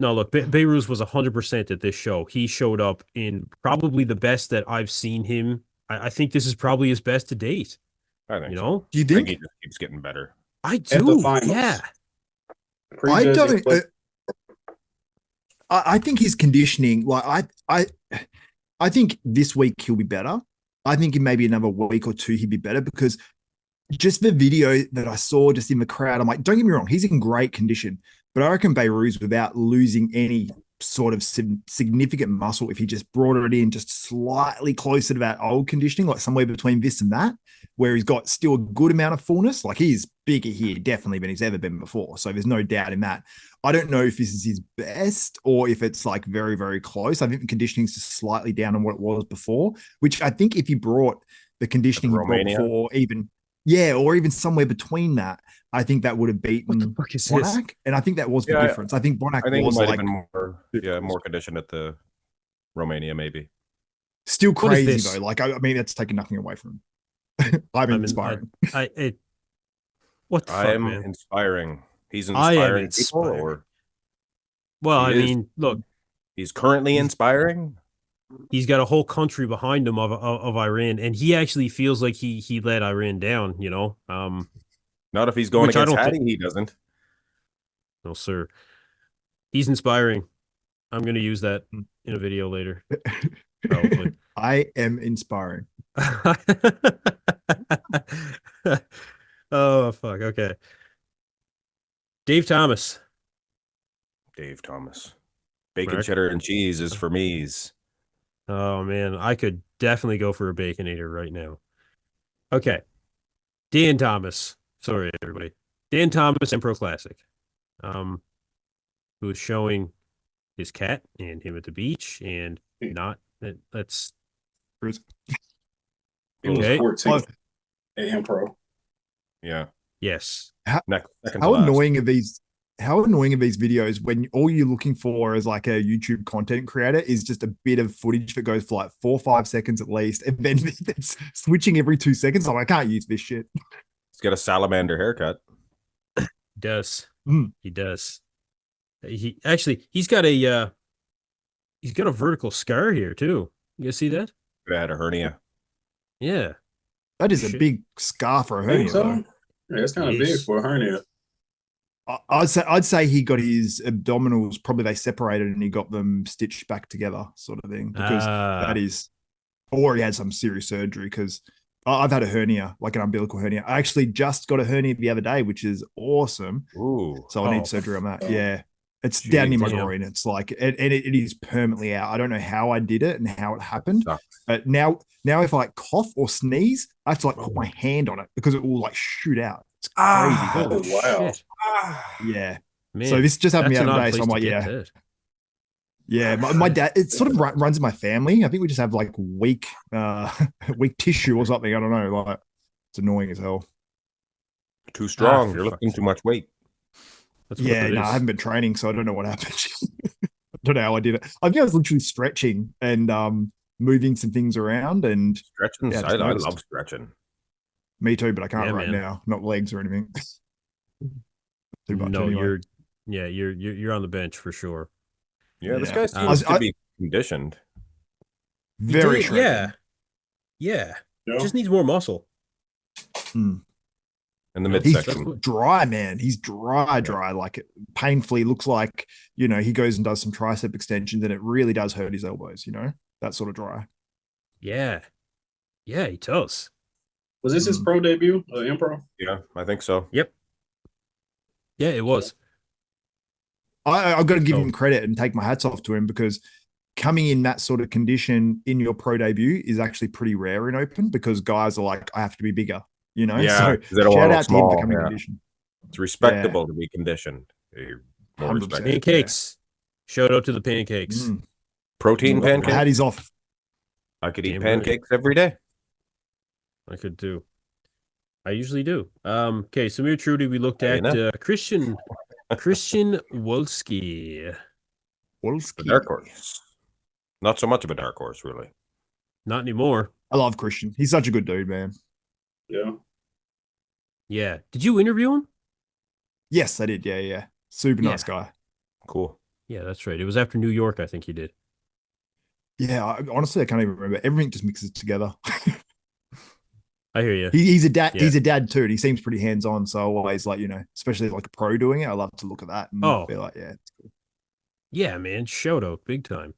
No, look, Beiruz was 100% at this show. He showed up in probably the best that I've seen him. I think this is probably his best to date.
I think
Do you think?
he just keeps getting better.
I do.
I
Prejudging,
don't. I think his conditioning, like I think this week he'll be better. I think in maybe another week or two he'd be better because just the video that I saw just in the crowd, I'm like, don't get me wrong, he's in great condition, but I reckon Beirut's without losing any sort of significant muscle, if he just brought it in just slightly closer to that old conditioning, like somewhere between this and that, where he's got still a good amount of fullness. Like he's bigger here, definitely, than he's ever been before. So there's no doubt in that. I don't know if this is his best or if it's like very, very close. I think the conditioning is just slightly down on what it was before, which I think if he brought the conditioning he brought before, even or even somewhere between that, I think that would have beaten Bonac. And I think that was the difference. I think Bonac was like
more conditioned at the Romania, maybe.
Still crazy though. Like I mean, that's taking nothing away from him. I'm inspiring.
What the fuck,
I am
man?
inspiring. He's inspiring people, or
well, I mean, look,
he's currently inspiring.
He's got a whole country behind him of Iran, and he actually feels like he let Iran down. You know,
not if he's going against Hattie, he doesn't.
No, sir. He's inspiring. I'm going to use that in a video later. Probably.
I am inspiring.
Oh, fuck. Okay. Dave Thomas.
Bacon, cheddar, and cheese is for me's.
Oh, man. I could definitely go for a Baconator right now. Okay. Dan Thomas. Sorry, everybody. Dan Thomas, Empero Classic. Who was showing his cat and him at the beach and not that's
it was 14th at Empero.
Yeah.
Yes.
How annoying are these videos when all you're looking for as like a YouTube content creator is just a bit of footage that goes for like 4 or 5 seconds at least, and then it's switching every 2 seconds. I'm like, I can't use this shit.
He's got a salamander haircut.
He does. He does. He's got a vertical scar here too. You guys see that?
He had a hernia.
Yeah.
That is a big scar for a hernia.
So? Yeah, it's kind of big for a hernia.
I'd say he got his abdominals, probably they separated and he got them stitched back together, sort of thing. Because that is, or he had some serious surgery, because I've had a hernia, like an umbilical hernia. I actually just got a hernia the other day, which is awesome.
Ooh.
So I need surgery on that. Yeah. It's down near my groin. It's like, it is permanently out. I don't know how I did it and how it happened. But now if I like cough or sneeze, I have to like put my hand on it because it will like shoot out. It's crazy.
Oh, wow.
Yeah.
Man,
so this just happened the other day. So I'm like, yeah. My dad, it sort of runs in my family. I think we just have like weak tissue or something. I don't know. Like, it's annoying as hell.
Too strong. You're lifting too much weight.
I haven't been training, so I don't know what happened. I don't know how I did it. I think I was literally stretching and moving some things around and
stretching. I love stretching.
Me too, but I can't now. Not legs or anything.
Too much. No, anyway. You're on the bench for sure.
Yeah, this guy seems to be conditioned.
Very
yeah. Just needs more muscle.
In the midsection.
He's dry, man. He's dry. Like painfully looks like, he goes and does some tricep extensions and it really does hurt his elbows, that sort of dry.
Yeah. Yeah, he does.
Was this his pro debut, Empero?
Yeah, I think so.
Yep. Yeah, it was.
I've got to give him credit and take my hats off to him, because coming in that sort of condition in your pro debut is actually pretty rare in open, because guys are like, I have to be bigger.
Yeah,
so shout out to him for coming conditioned.
It's respectable to be conditioned.
Pancakes. Shout out to the pancakes.
Protein pancakes.
Hattie's off.
I could eat pancakes every day.
I could too. I usually do. Okay, Samir Trudy, we looked at Kryshun Wolski.
The dark horse. Not so much of a dark horse, really.
Not anymore.
I love Kryshun. He's such a good dude, man.
Yeah.
Yeah. Did you interview him?
Yes, I did. Yeah. Super nice guy.
Cool.
Yeah, that's right. It was after New York, I think you did.
Yeah, honestly, I can't even remember. Everything just mixes together.
I hear you.
He's a dad.
Yeah.
He's a dad too, and he seems pretty hands on. So always like especially like a pro doing it. I love to look at that and
Oh.
be like, yeah, it's cool.
Yeah, man. Shout out big time.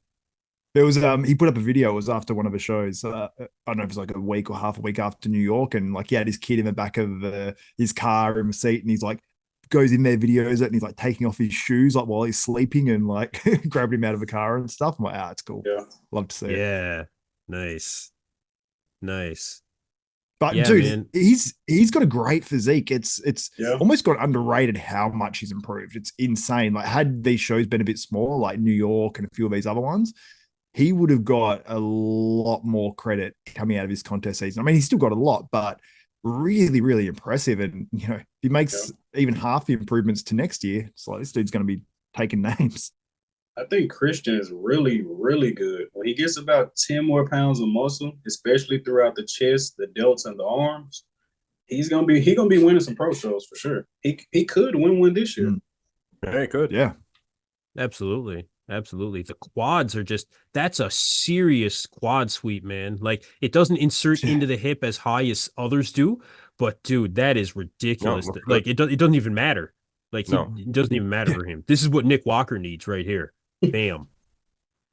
There was he put up a video. It was after one of the shows. I don't know if it was like a week or half a week after New York, and like he had his kid in the back of his car in the seat, and he's like goes in there, videos it, and he's like taking off his shoes like while he's sleeping, and like grabbing him out of the car and stuff. I'm like, it's cool.
Yeah,
love to see it.
Yeah, nice.
But
Yeah,
dude,
man.
he's got a great physique. It's
Yeah.
almost got underrated how much he's improved. It's insane. Like had these shows been a bit smaller, like New York and a few of these other ones, he would have got a lot more credit coming out of his contest season. I mean, he's still got a lot, but really, really impressive. And if he makes even half the improvements to next year, it's like this dude's going to be taking names.
I think Kryshun is really, really good. When he gets about 10 more pounds of muscle, especially throughout the chest, the delts, and the arms, he's gonna be winning some pro shows for sure. He could win one this year.
Yeah, he could.
Yeah.
Absolutely. The quads are that's a serious quad sweep, man. Like it doesn't insert into the hip as high as others do, but dude, that is ridiculous.
No,
Like it doesn't even matter. Like
No.
it doesn't even matter for him. This is what Nick Walker needs right here. Bam.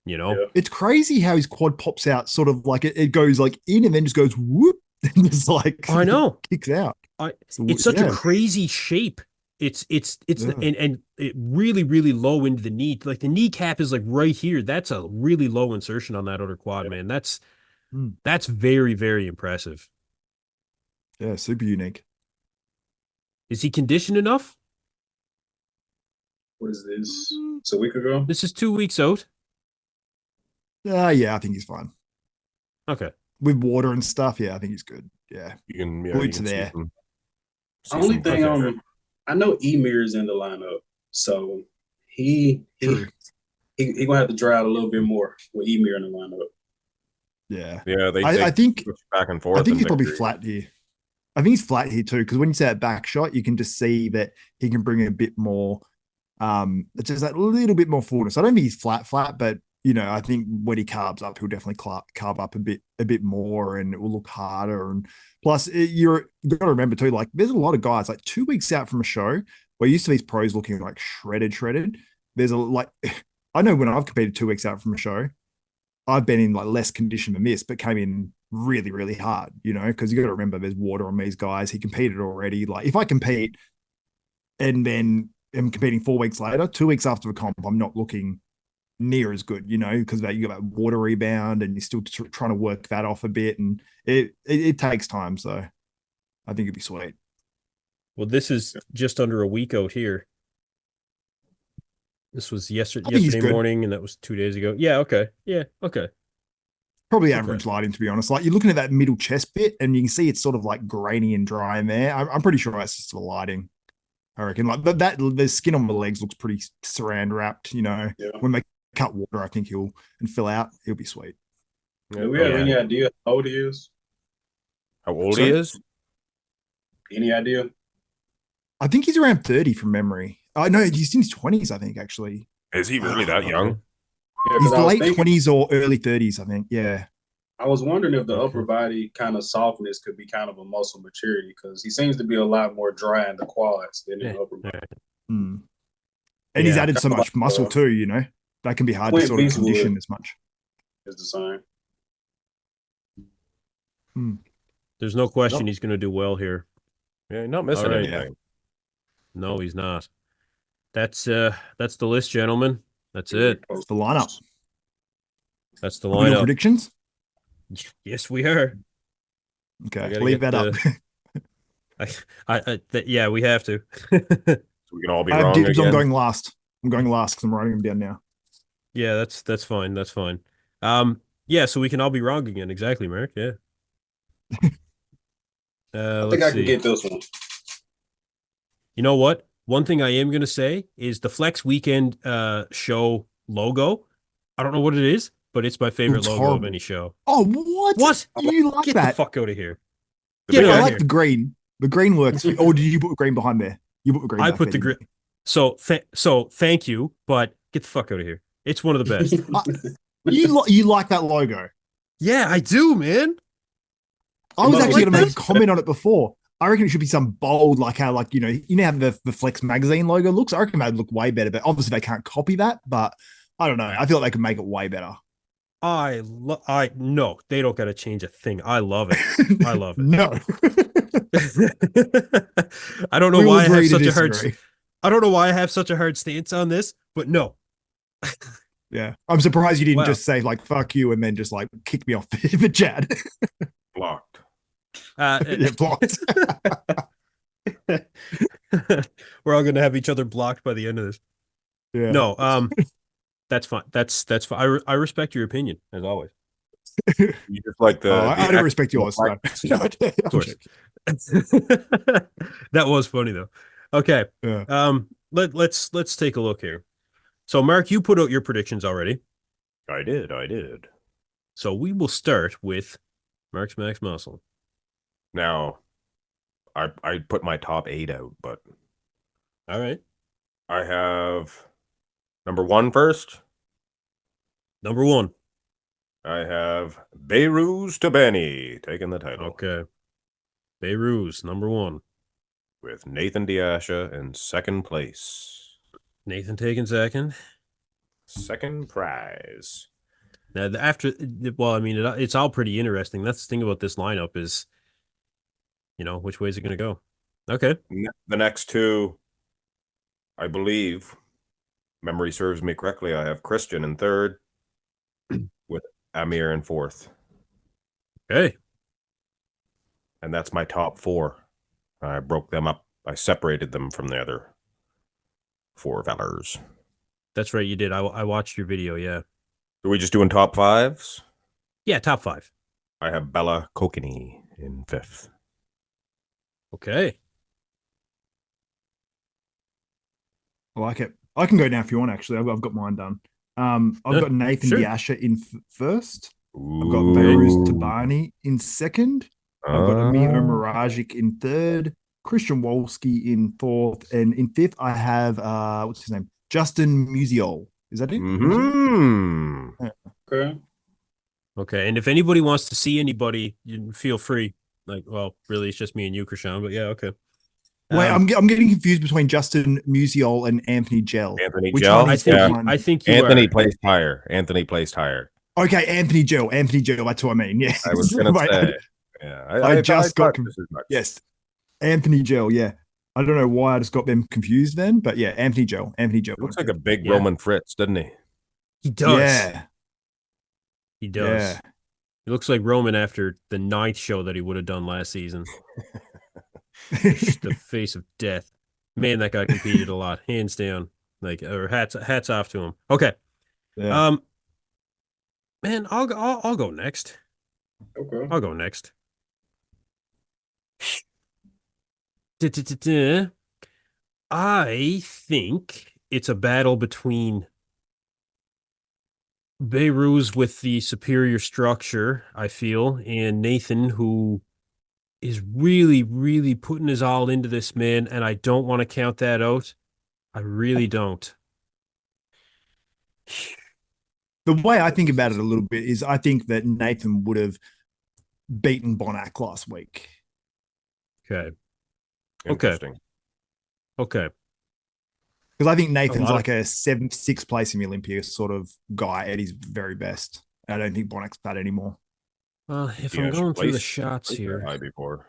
Yeah.
It's crazy how his quad pops out, sort of like it goes like in and then just goes whoop and just like
I know.
kicks out.
It's such a crazy shape. It's and it really, really low into the knee. Like the kneecap is like right here. That's a really low insertion on that other quad, man. That's very, very impressive.
Yeah, super unique.
Is he conditioned enough?
What is this? It's a week ago.
This is 2 weeks out.
Yeah, I think he's fine.
Okay.
With water and stuff, yeah, I think he's good. Yeah.
You can
Glutes
see
there.
Only thing I know Emir's in the lineup, so he gonna have to dry out a little bit more with Emir in the lineup.
Yeah.
Yeah,
I think
switch back and forth.
I think
in
he's probably
victory.
flat here. I think he's flat here too, because when you say that back shot, you can just see that he can bring a bit more, just that little bit more fullness. I don't think he's flat, but I think when he carbs up, he'll definitely carb up a bit more, and it will look harder. And plus, you've got to remember too, like there's a lot of guys like 2 weeks out from a show, we're used to these pros looking like shredded. There's I know when I've competed 2 weeks out from a show, I've been in like less condition than this, but came in really, really hard, because you got to remember there's water on these guys. He competed already. Like if I compete and then am competing 4 weeks later, 2 weeks after the comp, I'm not looking near as good, because you got that water rebound and you're still trying to work that off a bit, and it takes time. So I think it'd be sweet.
Well, this is just under a week out here. This was yesterday morning, and that was 2 days ago. Yeah, okay. Yeah, okay.
Probably average lighting, to be honest. Like you're looking at that middle chest bit, and you can see it's sort of like grainy and dry in there. I'm pretty sure that's just the lighting. I reckon. Like that, the skin on the legs looks pretty saran wrapped.
Yeah.
When they cut water, I think he'll fill out. He'll be sweet.
Do we have any idea how old he is?
How old he is?
Any idea?
I think he's around 30 from memory. No, he's in his 20s, I think, actually.
Is he really that young?
Yeah,
He's late 20s or early 30s, I think. Yeah.
I was wondering if the upper body kind of softness could be kind of a muscle maturity, because he seems to be a lot more dry in the quads than in the upper body.
And he's added so much muscle too, that can be hard to sort of condition as much.
Is the
same.
There's no question he's going to do well here.
Yeah, not missing anything.
No, he's not. That's the list, gentlemen. That's it.
That's the lineup.
That's the
lineup. Predictions?
Yes, we are.
Okay, leave that up.
Yeah, we have to.
So we can all be wrong again.
I'm going last. I'm going last because I'm writing them down now.
Yeah, that's fine. That's fine. Yeah, so we can all be wrong again. Exactly, Mark. Yeah.
I think I can get this one.
You know what? One thing I am going to say is the Flex Weekend show logo. I don't know what it is, but it's my favorite logo of any show.
Oh, what?
What?
You like
Get
that?
the fuck out of here.
I like the green. The green works. Or did you put green behind there? You put the green.
I put the green. So thank you, but get the fuck out of here. It's one of the best.
You like that logo?
Yeah, I do, man.
I was
must
actually
like
going to make a
this?
comment on it before. I reckon it should be some bold, like how, like, you know how the Flex magazine logo looks. I reckon that'd look way better, but obviously they can't copy that. But I don't know. I feel like they could make it way better.
No, they don't got to change a thing. I love it. I love it.
No,
I don't know
we will
why I have
agree to
such a hard.
disagree.
I don't know why I have such a hard stance on this, but no.
Yeah, I'm surprised you didn't
Wow.
just say like "fuck you" and then just like kick me off the chat.
Blocked.
Yeah, blocked.
We're all gonna have each other blocked by the end of this.
Yeah.
No, that's fine. That's fine. I respect your opinion as always.
You just like the.
I don't respect yours. No.
Of course. That was funny though. Okay.
Yeah.
Let's take a look here. So Mark, you put out your predictions already.
I did.
So we will start with Marx Max Muscle.
Now, I put my top 8 out, but
All right.
I have number 1 first.
Number 1.
I have Beirut to Benny taking the title.
Okay. Beirut, number 1.
With Nathan Diasha in second place.
Nathan taking second.
Second prize.
Now, well, I mean, it's all pretty interesting. That's the thing about this lineup is, which way is it going to go? Okay.
The next 2, I believe, memory serves me correctly, I have Kryshun in third with Amir in fourth.
Okay.
And that's my top 4. I broke them up. I separated them from the other 4 fellas.
That's right. You did. I watched your video. Yeah.
Are we just doing top 5s?
Yeah. Top 5.
I have Bella Kokini in 5th.
Okay.
I like it. I can go now if you want. Actually, I've got mine done. I've got Nathan
sure.
Diasha in first.
Ooh.
I've got Beirut Tabani in second. I've got Amir Mirajic in third. Kryshun Wolski in fourth, and in fifth I have what's his name? Justin Musial. Is that it?
Mm-hmm.
Okay.
Okay. And if anybody wants to see anybody, you feel free. Like, well, really, it's just me and you, Kryshun. But yeah, okay.
Wait, I'm getting confused between Justin Musial and Anthony Gel.
Anthony
Which
Gel?
one is
I
one?
think you
Anthony
are.
placed higher. Anthony placed higher.
Okay, Anthony Gel. That's what I mean. Yeah,
I was going to say. Yeah,
I just got
just as much.
yes, Anthony Gel. Yeah, I don't know why I just got them confused then, but yeah, Anthony Gel.
Looks like a big
Yeah.
Roman Fritz, doesn't he?
He does.
Yeah,
He does.
yeah.
He looks like Roman after the 9th show that he would have done last season. The face of death. Man, that guy competed a lot, hands down. Like, or hats off to him. Okay.
Yeah.
Man, I'll go next.
Okay.
I'll go next. I think it's a battle between Beirut with the superior structure, I feel, and Nathan, who is really, really putting his all into this, man, and I don't want to count that out. I really don't.
The way I think about it a little bit is I think that Nathan would have beaten Bonac last week.
Okay.
Interesting.
Okay.
Because I think Nathan's
lot
like a 6th place in the Olympia sort of guy at his very best. I don't think Bonac's bad anymore.
Well, if
Yeah,
I'm going through the
placed-
shots
placed
here,
high before.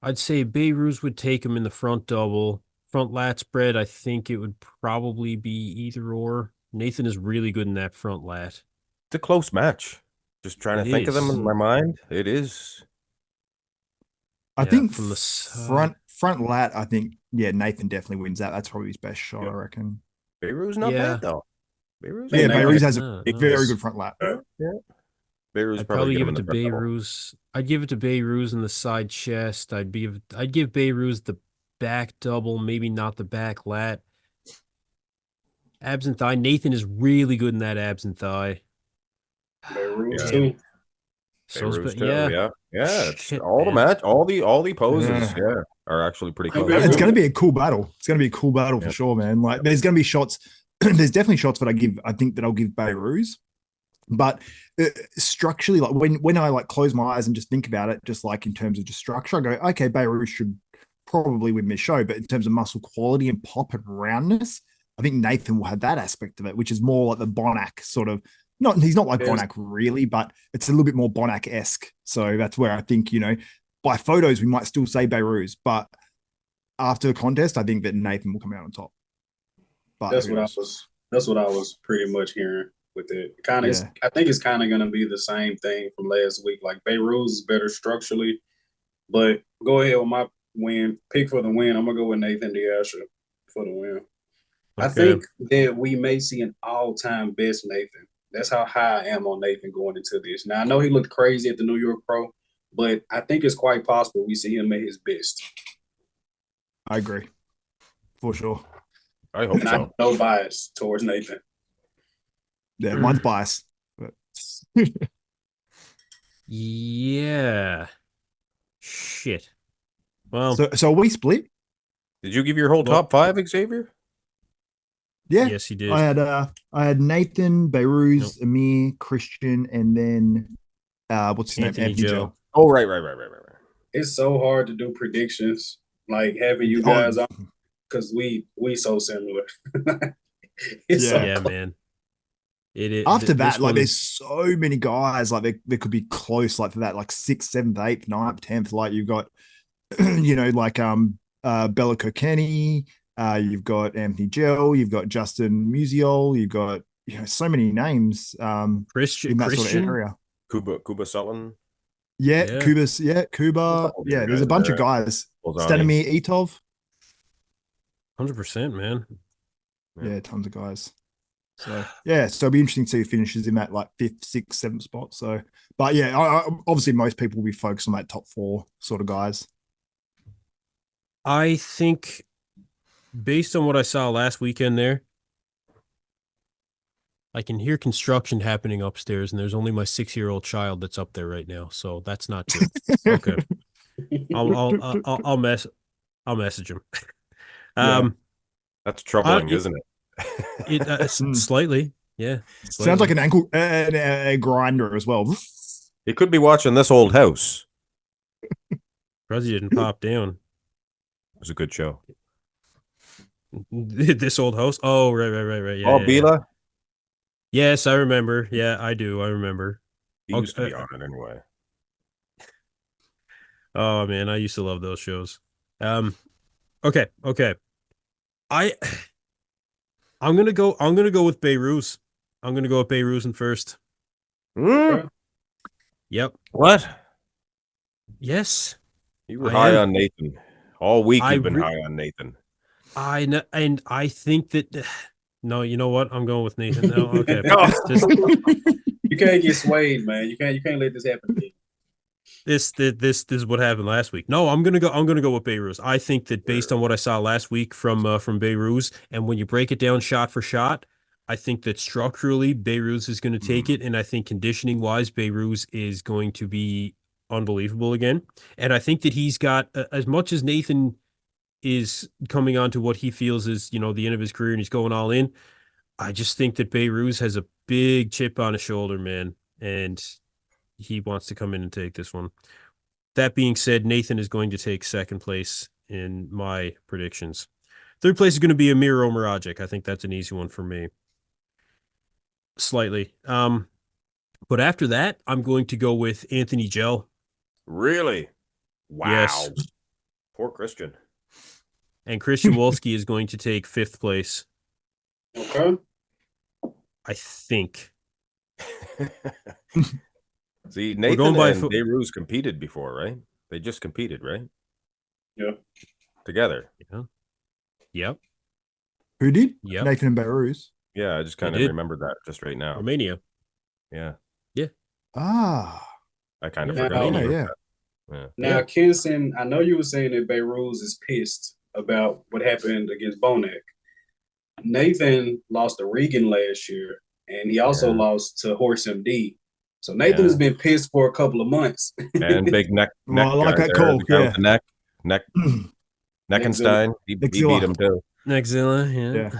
I'd say Beirut would take him in the front double. Front lat spread, I think it would probably be either or. Nathan is really good in that front lat.
It's a close match. Just trying to
It
think of them
is.
in my mind. It is.
I
Yeah,
think
from the side.
front lat, I think, yeah, Nathan definitely wins that. That's probably his best shot,
Yeah.
I reckon.
Beirut's not
Yeah.
bad, though. Beirut's
Yeah,
not bad.
Beirut has a
No,
very
it's-
good front lat.
Beirut's
I'd probably
get
give
him
it
in
to
the front double.
Beirut. I'd give it to Beirut in the side chest. I'd give Beirut the back double, maybe not the back lat. Abs and thigh. Nathan is really good in that abs and thigh.
Beirut
Yeah.
too.
Beirut's too,
yeah.
yeah. It's
Shit,
all the
man.
match, all the poses,
Yeah.
yeah, are actually pretty
Okay.
close.
It's going to be a cool battle. It's going to be a cool battle
Yeah.
for sure, man. Like, there's going to be shots. There's definitely shots that I think that I'll give Beirut. But structurally, like when I like close my eyes and just think about it, just like in terms of just structure, I go, okay, Beirut should probably win this show. But in terms of muscle quality and pop and roundness, I think Nathan will have that aspect of it, which is more like the Bonac sort of. Not he's not like Bonac really, but it's a little bit more Bonac-esque. So that's where I think, by photos we might still say Beirut, but after the contest, I think that Nathan will come out on top. But
that's what I was pretty much hearing with it. I think it's kind of going to be the same thing from last week. Like Beirut is better structurally, but go ahead with my win. Pick for the win. I'm gonna go with Nathan Diasha for the win. Okay. I think that we may see an all-time best Nathan. That's how high I am on Nathan going into this. Now I know he looked crazy at the New York Pro, but I think it's quite possible we see him at his best.
I agree, for sure.
I hope so.
I have no bias towards Nathan.
Yeah, mine's biased. But...
yeah. Shit. Well,
so are we split?
Did you give your whole top 5, Xavier?
Yeah.
Yes, he did.
I had Nathan, Beirut, Amir, Kryshun, and then what's his name? Anthony Joe.
Oh, right.
It's so hard to do predictions, like having you guys on, because we so similar.
Yeah, man. It is.
After that, like there's so many guys, like they could be close, like for that, like 6th, 7th, 8th, 9th, 10th. Like you've got, like Bella Kokeni, you've got Anthony Gell, you've got Justin Musial, you've got so many names.
Christian,
in that sort of area.
Kuba Sutton.
Yeah. Kuba. Yeah, there's a bunch of guys. Stanimir Itov.
100%, man.
Yeah, tons of guys. So it'll be interesting to see who finishes in that like 5th, 6th, 7th spot. So, but yeah, obviously most people will be focused on that top 4 sort of guys.
I think, based on what I saw last weekend there, I can hear construction happening upstairs, and there's only my 6-year-old child that's up there right now. So that's not good. Okay, I'll message him.
That's troubling, isn't it?
Slightly, yeah. Slightly.
Sounds like an ankle a grinder as well.
He could be watching This Old House.
Because he didn't pop down.
It was a good show.
This Old House. Oh, right. Yeah,
Bila.
Yes, I remember. Yeah, I do. I remember.
He used to be on it anyway.
Oh man, I used to love those shows. Okay. I'm gonna go with Beirut. I'm gonna go with Beirut in first. Yep.
What?
Yes.
You were high on Nathan. All week you've been high on Nathan.
I know, and I think that no, you know what? I'm going with Nathan. No, okay.
You can't get swayed, man. You can't let this happen to you.
This is what happened last week. No, I'm gonna go with Beirut. I think that based on what I saw last week from Beirut, and when you break it down shot for shot, I think that structurally Beirut is going to take it, and I think conditioning wise, Beirut is going to be unbelievable again. And I think that he's got as much as Nathan is coming on to what he feels is the end of his career, and he's going all in. I just think that Beirut has a big chip on his shoulder, man, and he wants to come in and take this one. That being said, Nathan is going to take second place in my predictions. Third place is going to be Empero Miragic. I think that's an easy one for me. Slightly. But after that, I'm going to go with Anthony Gell.
Really? Wow.
Yes.
Poor Christian.
And Kryshun Wolski is going to take 5th place.
Okay.
I think.
See, Nathan and Beirut competed before, right? They just competed, right?
Yeah.
Together.
Yeah. Yep.
Who did?
Yep.
Nathan and Beirut.
Yeah, I just kind of remembered that just right now.
Romania.
Yeah.
Yeah.
Ah.
I kind of forgot.
Now, Kenson, I know you were saying that Beirut is pissed about what happened against Bonac. Nathan lost to Regan last year, and he also lost to Horse MD. So Nathan has been pissed for a couple of months.
And big neck.
I like that call.
Yeah. Neckenstein. He beat him too.
Neckzilla, yeah.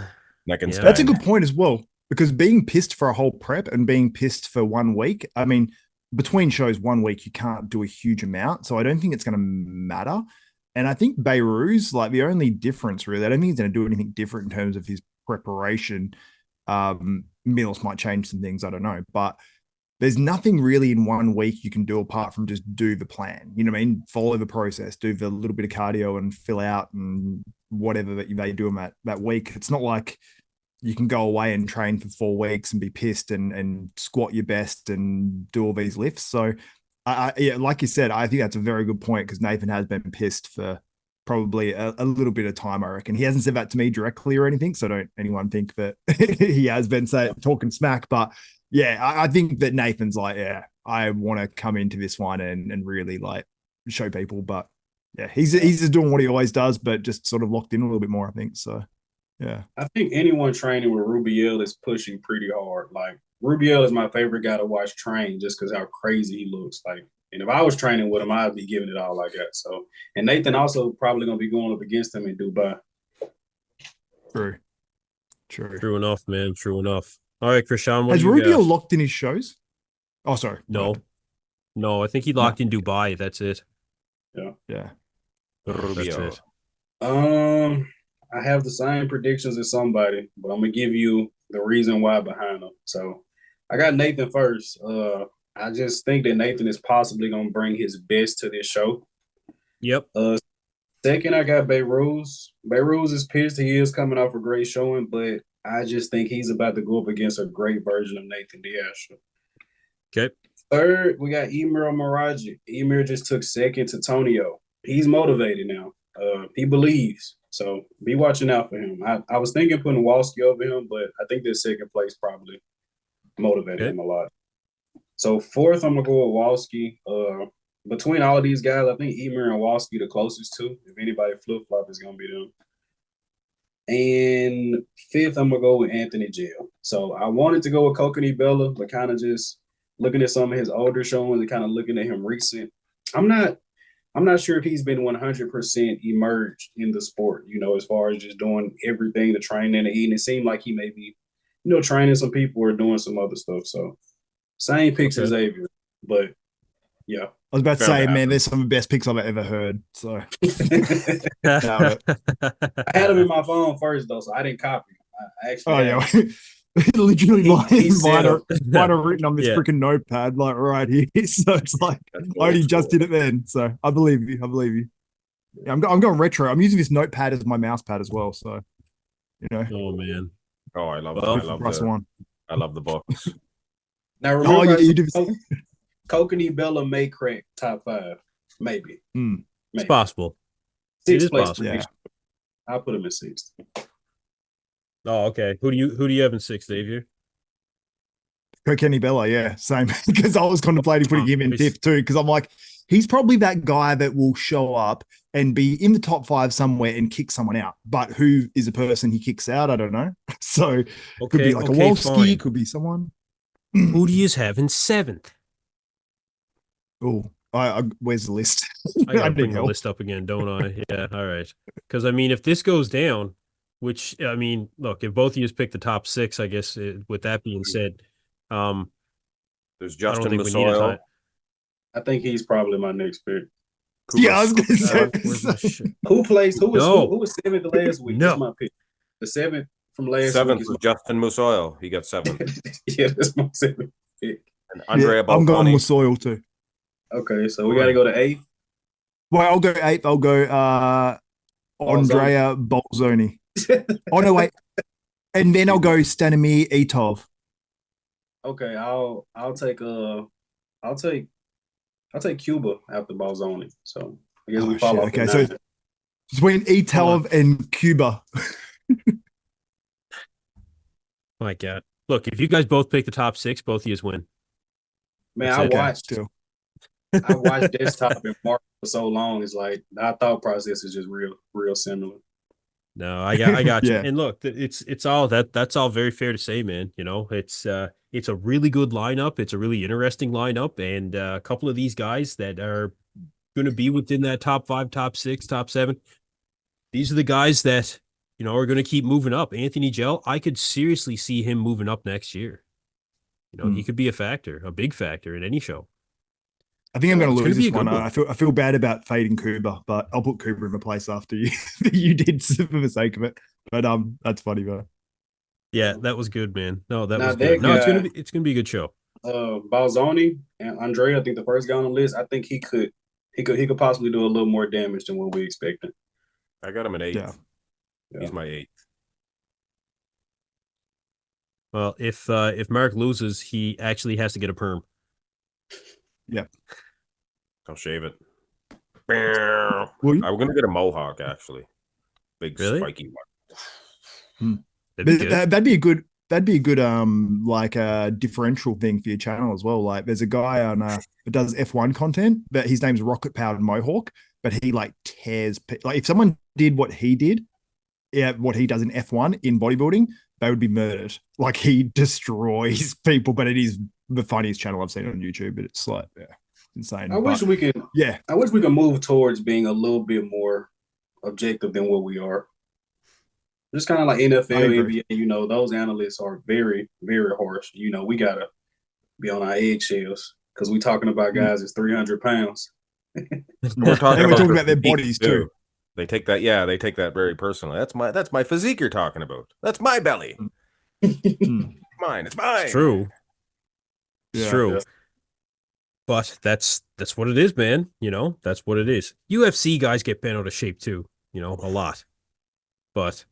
Neckenstein.
That's a good point as well. because being pissed for a whole prep and being pissed for 1 week, I mean, between shows 1 week, you can't do a huge amount. So I don't think it's going to matter. And I think Beirut's like the only difference, really. I don't think he's going to do anything different in terms of his preparation. Meals might change some things. I don't know. But there's nothing really in 1 week you can do apart from just do the plan. You know what I mean? Follow the process, do the little bit of cardio and fill out and whatever that they do in that week. It's not like you can go away and train for 4 weeks and be pissed and squat your best and do all these lifts. So yeah, like you said, I think that's a very good point because Nathan has been pissed for probably a little bit of time, I reckon. He hasn't said that to me directly or anything, so don't anyone think that he has been talking smack. But yeah, I think that Nathan's like, yeah, I want to come into this one and really like show people. But yeah, he's just doing what he always does, but just sort of locked in a little bit more, I think. So yeah.
I think anyone training with Rubiel is pushing pretty hard. Like Rubiel is my favorite guy to watch train just because how crazy he looks. Like, and if I was training with him, I'd be giving it all I got. So, and Nathan also probably gonna be going up against him in Dubai.
True
enough, man. True enough. All right, Kryshun, what
has
do you
Rubio
got?
locked in his shows? Oh, sorry.
No, I think he locked in Dubai. That's it.
Yeah.
Rubio.
That's it.
I have the same predictions as somebody, but I'm gonna give you the reason why behind them. So I got Nathan first. I just think that Nathan is possibly gonna bring his best to this show.
Yep.
Second, I got Beirut's. Beirut's is pissed. He is coming off a great showing, but I just think he's about to go up against a great version of Nathan Diaz.
Okay.
Third, we got Emir Maraji. Emir just took second to Tonio. He's motivated now. He believes. So be watching out for him. I was thinking putting Walski over him, but I think this second place probably motivated him a lot. So fourth, I'm gonna go with Walski. Between all of these guys, I think Emir and Walski the closest to. If anybody flip flop, it's gonna be them. And fifth, I'm gonna go with Anthony Gell. So I wanted to go with Kokani Bella, but kind of just looking at some of his older showings and kind of looking at him recent. I'm not sure if he's been 100% emerged in the sport, you know, as far as just doing everything, the training and the eating. It seemed like he may be, you know, training some people or doing some other stuff. So same picks as Xavier, but yeah.
I was about to say, man, there's some of the best picks I've ever heard. So
I had him in my phone first though, so I didn't copy him. I actually
literally mine
said,
are written on this freaking notepad, like right here. So it's like I already just did it then. So I believe you. Yeah, I'm going retro. I'm using this notepad as my mouse pad as well. So you know.
Oh man.
Oh, I love the books.
Now remember, Kokani Bella may crack top 5, maybe.
Maybe.
It's possible.
Sixth place.
Yeah.
I'll put him in 6th.
Oh, okay. Who do you have in 6th, Xavier?
Kenny Bella, yeah, same. Because I was contemplating putting him in 5th too. Because I'm like, he's probably that guy that will show up and be in the top 5 somewhere and kick someone out. But who is the person he kicks out? I don't know. So could be like a Wolski, could be someone.
Who do you have in 7th?
Oh, where's the list?
I gotta bring the list up again, don't I? Yeah, all right. Because I mean, if this goes down, which I mean, look, if both of you pick the top 6, I guess. With that being said,
there's Justin Mussoil.
I think he's probably my next pick.
Yeah, I was gonna say.
Who was 7th last week?
No.
That's my pick. The 7th from last
7th
week
was Justin Mussoil. He got 7th.
Yeah, that's my 7th pick.
And Andrea
I'm going Mussoil too.
Okay, so we got to go to 8th.
Well, I'll go 8th. I'll go Andrea Bolzoni. Oh no, wait. And then I'll go Stanimir Etov.
Okay, I'll take Cuba after Bolzoni. So I guess we follow.
Okay, so between Etov and Cuba.
My God. Look, if you guys both pick the top 6, both of you win.
Man, I watched Desktop and Mark for so long. It's like our thought process is just real similar.
No, I got you.
Yeah.
And look, it's all that's all very fair to say, man. You know, it's a really good lineup. It's a really interesting lineup, and a couple of these guys that are going to be within that top 5, top 6, top 7. These are the guys that are going to keep moving up. Anthony Gell, I could seriously see him moving up next year. He could be a big factor in any show.
I think I'm going to lose this
one.
I feel bad about fading Cooper, but I'll put Cooper in the place after you did for the sake of it. But that's funny, though.
Yeah, that was good, man. No, that was good. No, it's gonna be a good show.
Balzoni and Andre, I think the first guy on the list. I think he could possibly do a little more damage than what we expected.
I got him an 8th.
Yeah.
He's my 8th.
Well, if Mark loses, he actually has to get a perm.
Yeah.
I'll shave it. I'm gonna get a mohawk, actually. Big spiky one.
That'd be a good like differential thing for your channel as well. Like there's a guy on that does F1 content, but his name's Rocket Powered Mohawk, but he like tears, like if someone did what he did, what he does in F1 in bodybuilding, they would be murdered. Like he destroys people, but it is the funniest channel I've seen on YouTube. But it's like, yeah, insane.
I wish we could move towards being a little bit more objective than what we are. Just kind of like NFL, NBA, those analysts are very, very harsh. We gotta be on our eggshells because we're talking about guys that's 300 pounds.
We're talking about
their bodies too.
They take that, they take that very personally. That's my physique you're talking about. That's my belly. Mine. It's mine.
It's true. It's true. Yeah. But that's what it is, man. That's what it is. UFC guys get bent out of shape too, a lot. But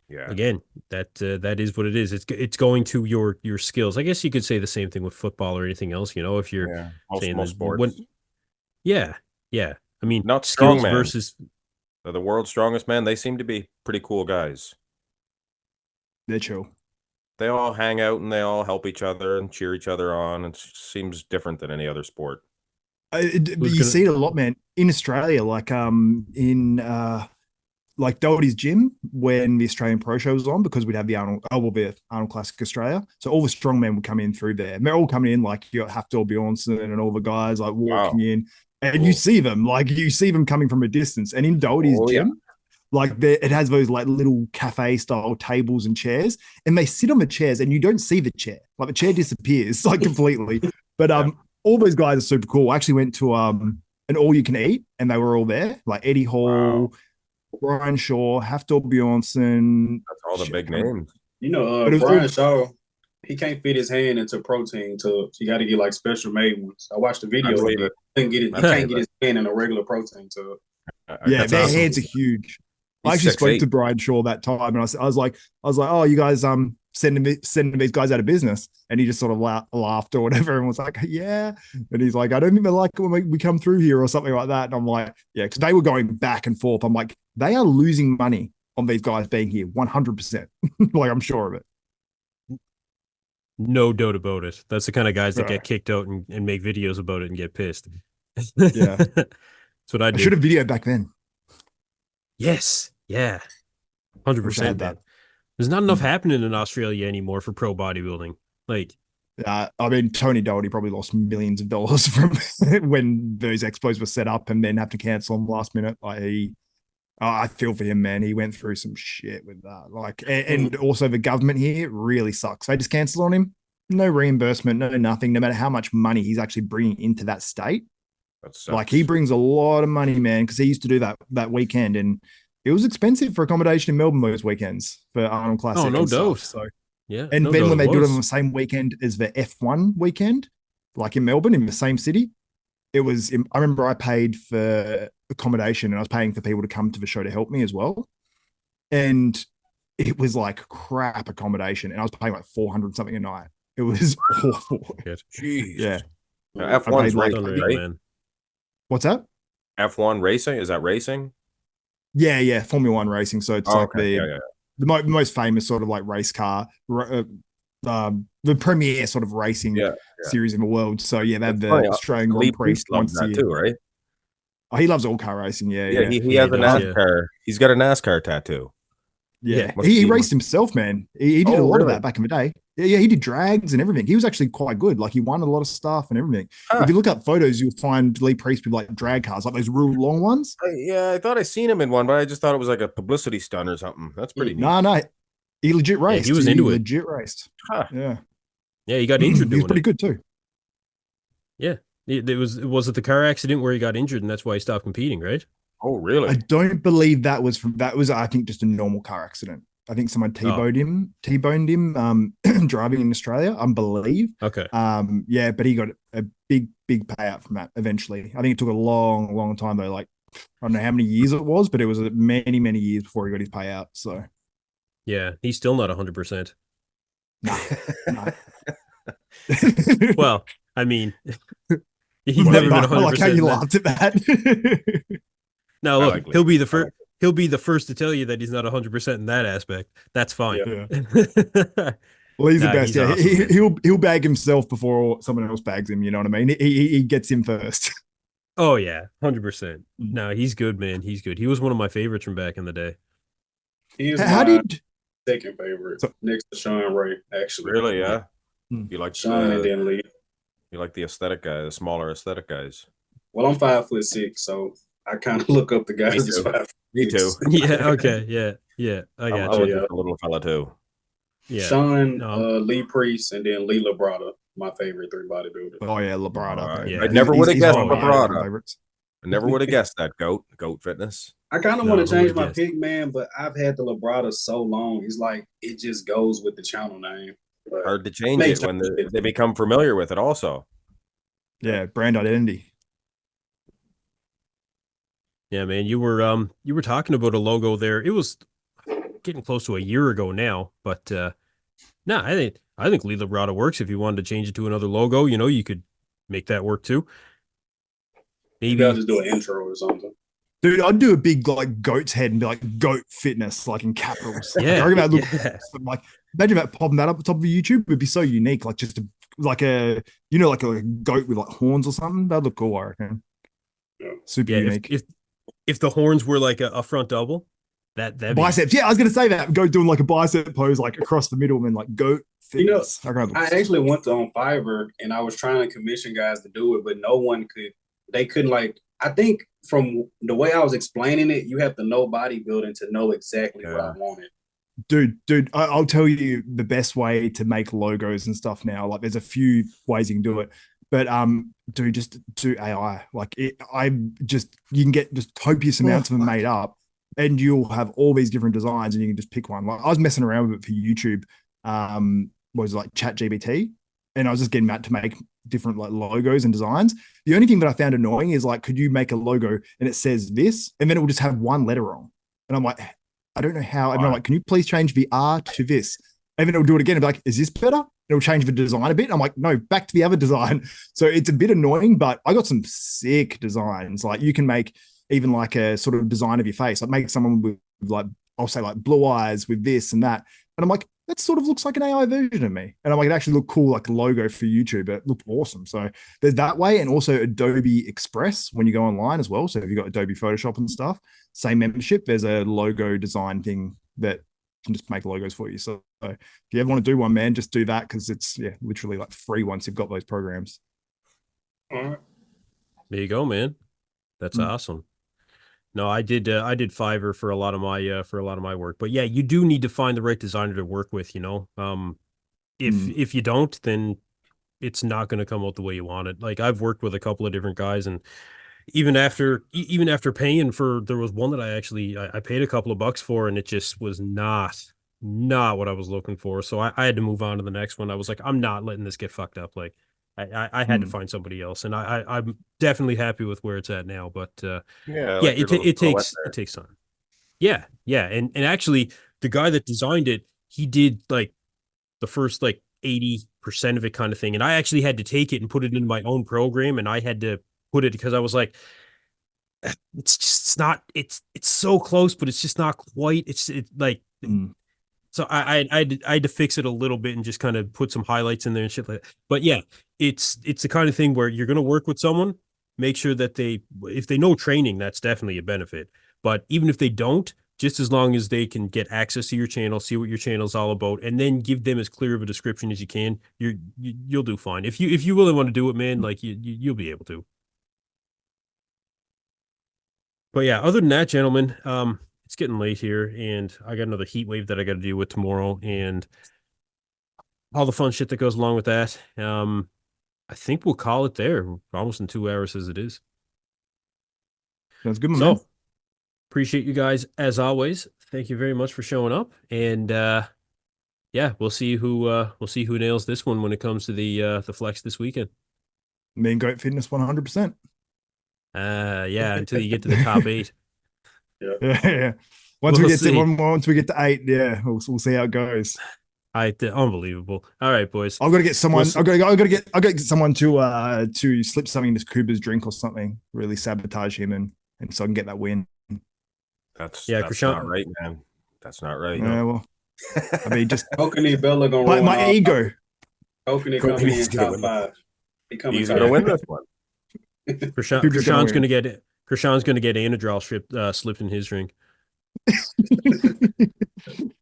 yeah, again, that is what it is. It's going to your skills. I guess you could say the same thing with football or anything else. If you're saying
most sports.
Yeah. I mean,
not
skills
strongman
versus
the world's strongest man. They seem to be pretty cool guys.
They're chill.
They all hang out and they all help each other and cheer each other on. It seems different than any other sport.
You see it a lot, man, in Australia. Like in like Doherty's gym when the Australian Pro Show was on, because we'd have the Arnold Classic Australia. So all the strongmen would come in through there. And they're all coming in, like you got Hafthor Bjornsson and all the guys like walking in. And cool. You see them coming from a distance. And in Doherty's gym, like it has those like little cafe style tables and chairs, and they sit on the chairs and you don't see the chair. Like the chair disappears like completely. But all those guys are super cool. I actually went to an all you can eat and they were all there, like Eddie Hall, Brian Shaw, Hafthor Bjornsson.
That's all the big names.
Brian Shaw, he can't fit his hand into protein tubs. You got to get like special made ones. I watched the video. He can't get his hand in a regular protein tub.
Yeah, their hands are huge. I actually spoke to Brian Shaw that time, and I was like, oh, you guys sending these guys out of business? And he just sort of laughed or whatever, and was like, yeah. And he's like, I don't think they like it when we come through here or something like that. And I'm like, yeah, because they were going back and forth. I'm like, they are losing money on these guys being here, 100%. Like I'm sure of it.
No doubt about it. That's the kind of guys that get kicked out and make videos about it and get pissed.
Yeah,
that's what I did.
I should have videoed back then.
Yes. Yeah. 100%. Man. There's not enough happening in Australia anymore for pro bodybuilding. Like,
I mean, Tony Doherty probably lost millions of dollars from when those expos were set up and then have to cancel them last minute. Like, I feel for him, man. He went through some shit with that. Like, and also the government here really sucks. They just cancel on him. No reimbursement, no nothing. No matter how much money he's actually bringing into that state. Like, he brings a lot of money, man, because he used to do that weekend, and it was expensive for accommodation in Melbourne those weekends for Arnold Classic.
Oh, no doubt.
So yeah, and then when they do it on the same weekend as the F1 weekend, like in Melbourne, in the same city, it was. I remember I paid for accommodation, and I was paying for people to come to the show to help me as well, and it was like crap accommodation, and I was paying like $400 something a night. It was awful.
Jeez.
Yeah.
F1's racing, right? Man.
What's that?
F1 racing? Is that racing?
Yeah, Formula One racing. So it's the most famous sort of like race car, the premier sort of racing series in the world. So yeah, they have the Australian Grand Prix once a year
too, right?
Oh, he loves all car racing. Yeah.
He has a NASCAR. Yeah. He's got a NASCAR tattoo.
Yeah, he raced himself, man. He did a lot of that back in the day. Yeah, he did drags and everything. He was actually quite good. Like he won a lot of stuff and everything.
Huh.
If you look up photos, you'll find Lee Priest with like drag cars, like those real long ones.
Yeah, I thought I seen him in one, but I just thought it was like a publicity stunt or something. That's pretty neat.
No, he legit raced.
he was into it.
Legit raced.
Huh.
Yeah,
Yeah, he got injured
he was
doing
pretty
it.
good too.
Yeah, was it the car accident where he got injured and that's why he stopped competing, right?
Oh, really?
I don't believe that was I think just a normal car accident. I think someone T-boned him driving in Australia, I believe.
Okay.
Yeah, but he got a big payout from that eventually. I think it took a long time though. Like I don't know how many years it was, but it was many years before he got his payout. So
Yeah, he's still not 100%.
nah.
Well, I mean, he's never been 100%.
I like how you laughed at that.
Now look,
like
he'll be the first. He'll be the first to tell you that he's not 100% in that aspect. That's fine.
Yeah. Well, he's the best.
He's
Yeah,
awesome,
he'll bag himself before someone else bags him. You know what I mean? He gets him first.
Oh yeah, 100%. No, he's good, man. He's good. He was one of my favorites from back in the day.
He is
How
my
did
second favorite next to Sean Ray, actually.
Really? Yeah.
Hmm.
You like
Sean and then Lee.
You like the aesthetic guy, the smaller aesthetic guys.
Well, I'm 5'6", so I kind of look up the guys
Me
that's
too.
5'6".
Me too.
Yeah. Okay. Yeah. I
I'm
got you.
just a little fella too.
Yeah.
Sean,
No.
Lee Priest, and then Lee Labrada, my favorite 3 bodybuilders.
Oh yeah, Labrada.
Yeah.
I never would have
He's
guessed
one of my
Labrada.
favorites.
I never would have guessed that. Goat Fitness.
I kind of
No,
want to
who
change
would've
my
guessed?
pick, man, but I've had the Labrada so long. It's like it just goes with the channel name. But
Hard to change
Makes
it when
sense.
they become familiar with it. Also,
Yeah, brand identity.
Yeah, man. You were talking about a logo there. It was getting close to a year ago now, but no, I think Lee Labrada works. If you wanted to change it to another logo, you could make that work too.
maybe I'll
Maybe.
just do an intro or something.
Dude, I'd do a big like goat's head and be like goat fitness, like in capitals.
Yeah.
I reckon that'd look
Yeah.
awesome. Like imagine that popping that up the top of YouTube. It would be so unique, like just like a goat with like horns or something. That'd look cool, I reckon.
Yeah.
Super
Yeah.
unique.
If the horns were like a front double, that'd be
Biceps. Yeah, I was gonna say that. Go doing like a bicep pose like across the middle and then like goat fitness.
I actually went on Fiverr and I was trying to commission guys to do it, but no one could. They couldn't like. I think from the way I was explaining it, you have to know bodybuilding to know exactly what I wanted.
Dude, I'll tell you the best way to make logos and stuff now. Like, there's a few ways you can do it, but dude, just do AI. Like, you can get just copious amounts of them made up, and you'll have all these different designs, and you can just pick one. Like, I was messing around with it for YouTube. Was like Chat GBT, and I was just getting Matt to make different like logos and designs. The only thing that I found annoying is like, could you make a logo and it says this, and then it will just have one letter wrong, and I'm like, I don't know how. And I'm like, can you please change the R to this? And then it'll do it again and be like, is this better? It'll change the design a bit. I'm like, no, back to the other design. So it's a bit annoying, but I got some sick designs. Like, you can make even like a sort of design of your face. Like, make someone with like, I'll say like blue eyes with this and that. And I'm like, that sort of looks like an AI version of me. And I'm like, it actually looked cool, like a logo for YouTube. It looked awesome. So there's that way. And also Adobe Express when you go online as well. So if you've got Adobe Photoshop and stuff, same membership, there's a logo design thing that can just make logos for you. So if you ever want to do one, man, just do that, because it's literally like free once you've got those programs.
All right.
There you go, man. That's awesome. No, I did Fiverr for a lot of my work, but yeah, you do need to find the right designer to work with. If you don't, then it's not going to come out the way you want it. Like, I've worked with a couple of different guys, and even after paying for, there was one that I paid a couple of bucks for, and it just was not what I was looking for. So I had to move on to the next one. I was like, I'm not letting this get fucked up. Like, I had to find somebody else, and I'm definitely happy with where it's at now. But it takes time. Yeah, and actually, the guy that designed it, he did like the first like 80% of it kind of thing, and I actually had to take it and put it in my own program, and I had to put it because I was like, it's so close, but it's just not quite. So I had to fix it a little bit and just kind of put some highlights in there and shit like that. But yeah, it's the kind of thing where you're going to work with someone, make sure that if they know training, that's definitely a benefit. But even if they don't, just as long as they can get access to your channel, see what your channel is all about, and then give them as clear of a description as you can, you'll do fine. If you really want to do it, man, like you'll be able to. But yeah, other than that, gentlemen, it's getting late here, and I got another heat wave that I got to deal with tomorrow, and all the fun shit that goes along with that. I think we'll call it there. We're almost in 2 hours as it is.
Sounds good, man.
So appreciate you guys as always. Thank you very much for showing up, and yeah, we'll see who nails this one when it comes to the flex this weekend.
Me and Goat Fitness 100%.
Yeah, until you get to the top 8.
Yeah. Once we get to 8, yeah, we'll see how it goes.
Unbelievable. All right, boys.
I've got to get someone. I've got to get someone to slip something into Kuba's drink or something. Really sabotage him and so I can get that win.
That's
Kryshun,
not right, man. That's not right.
Yeah, well, I mean, just
How can Bella gonna
my ego.
How can he come in top 5?
He's gonna win this one.
Kryshan's gonna get Anadrol slipped in his drink.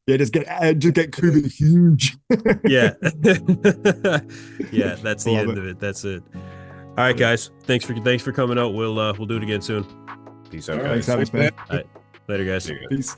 Yeah, just get Kuba huge.
Yeah. Yeah, that's the end of it. That's it. All right, guys. Thanks for coming out. We'll do it again soon.
Peace out,
All right,
guys.
Thanks, man.
All right. Later, guys.
Peace.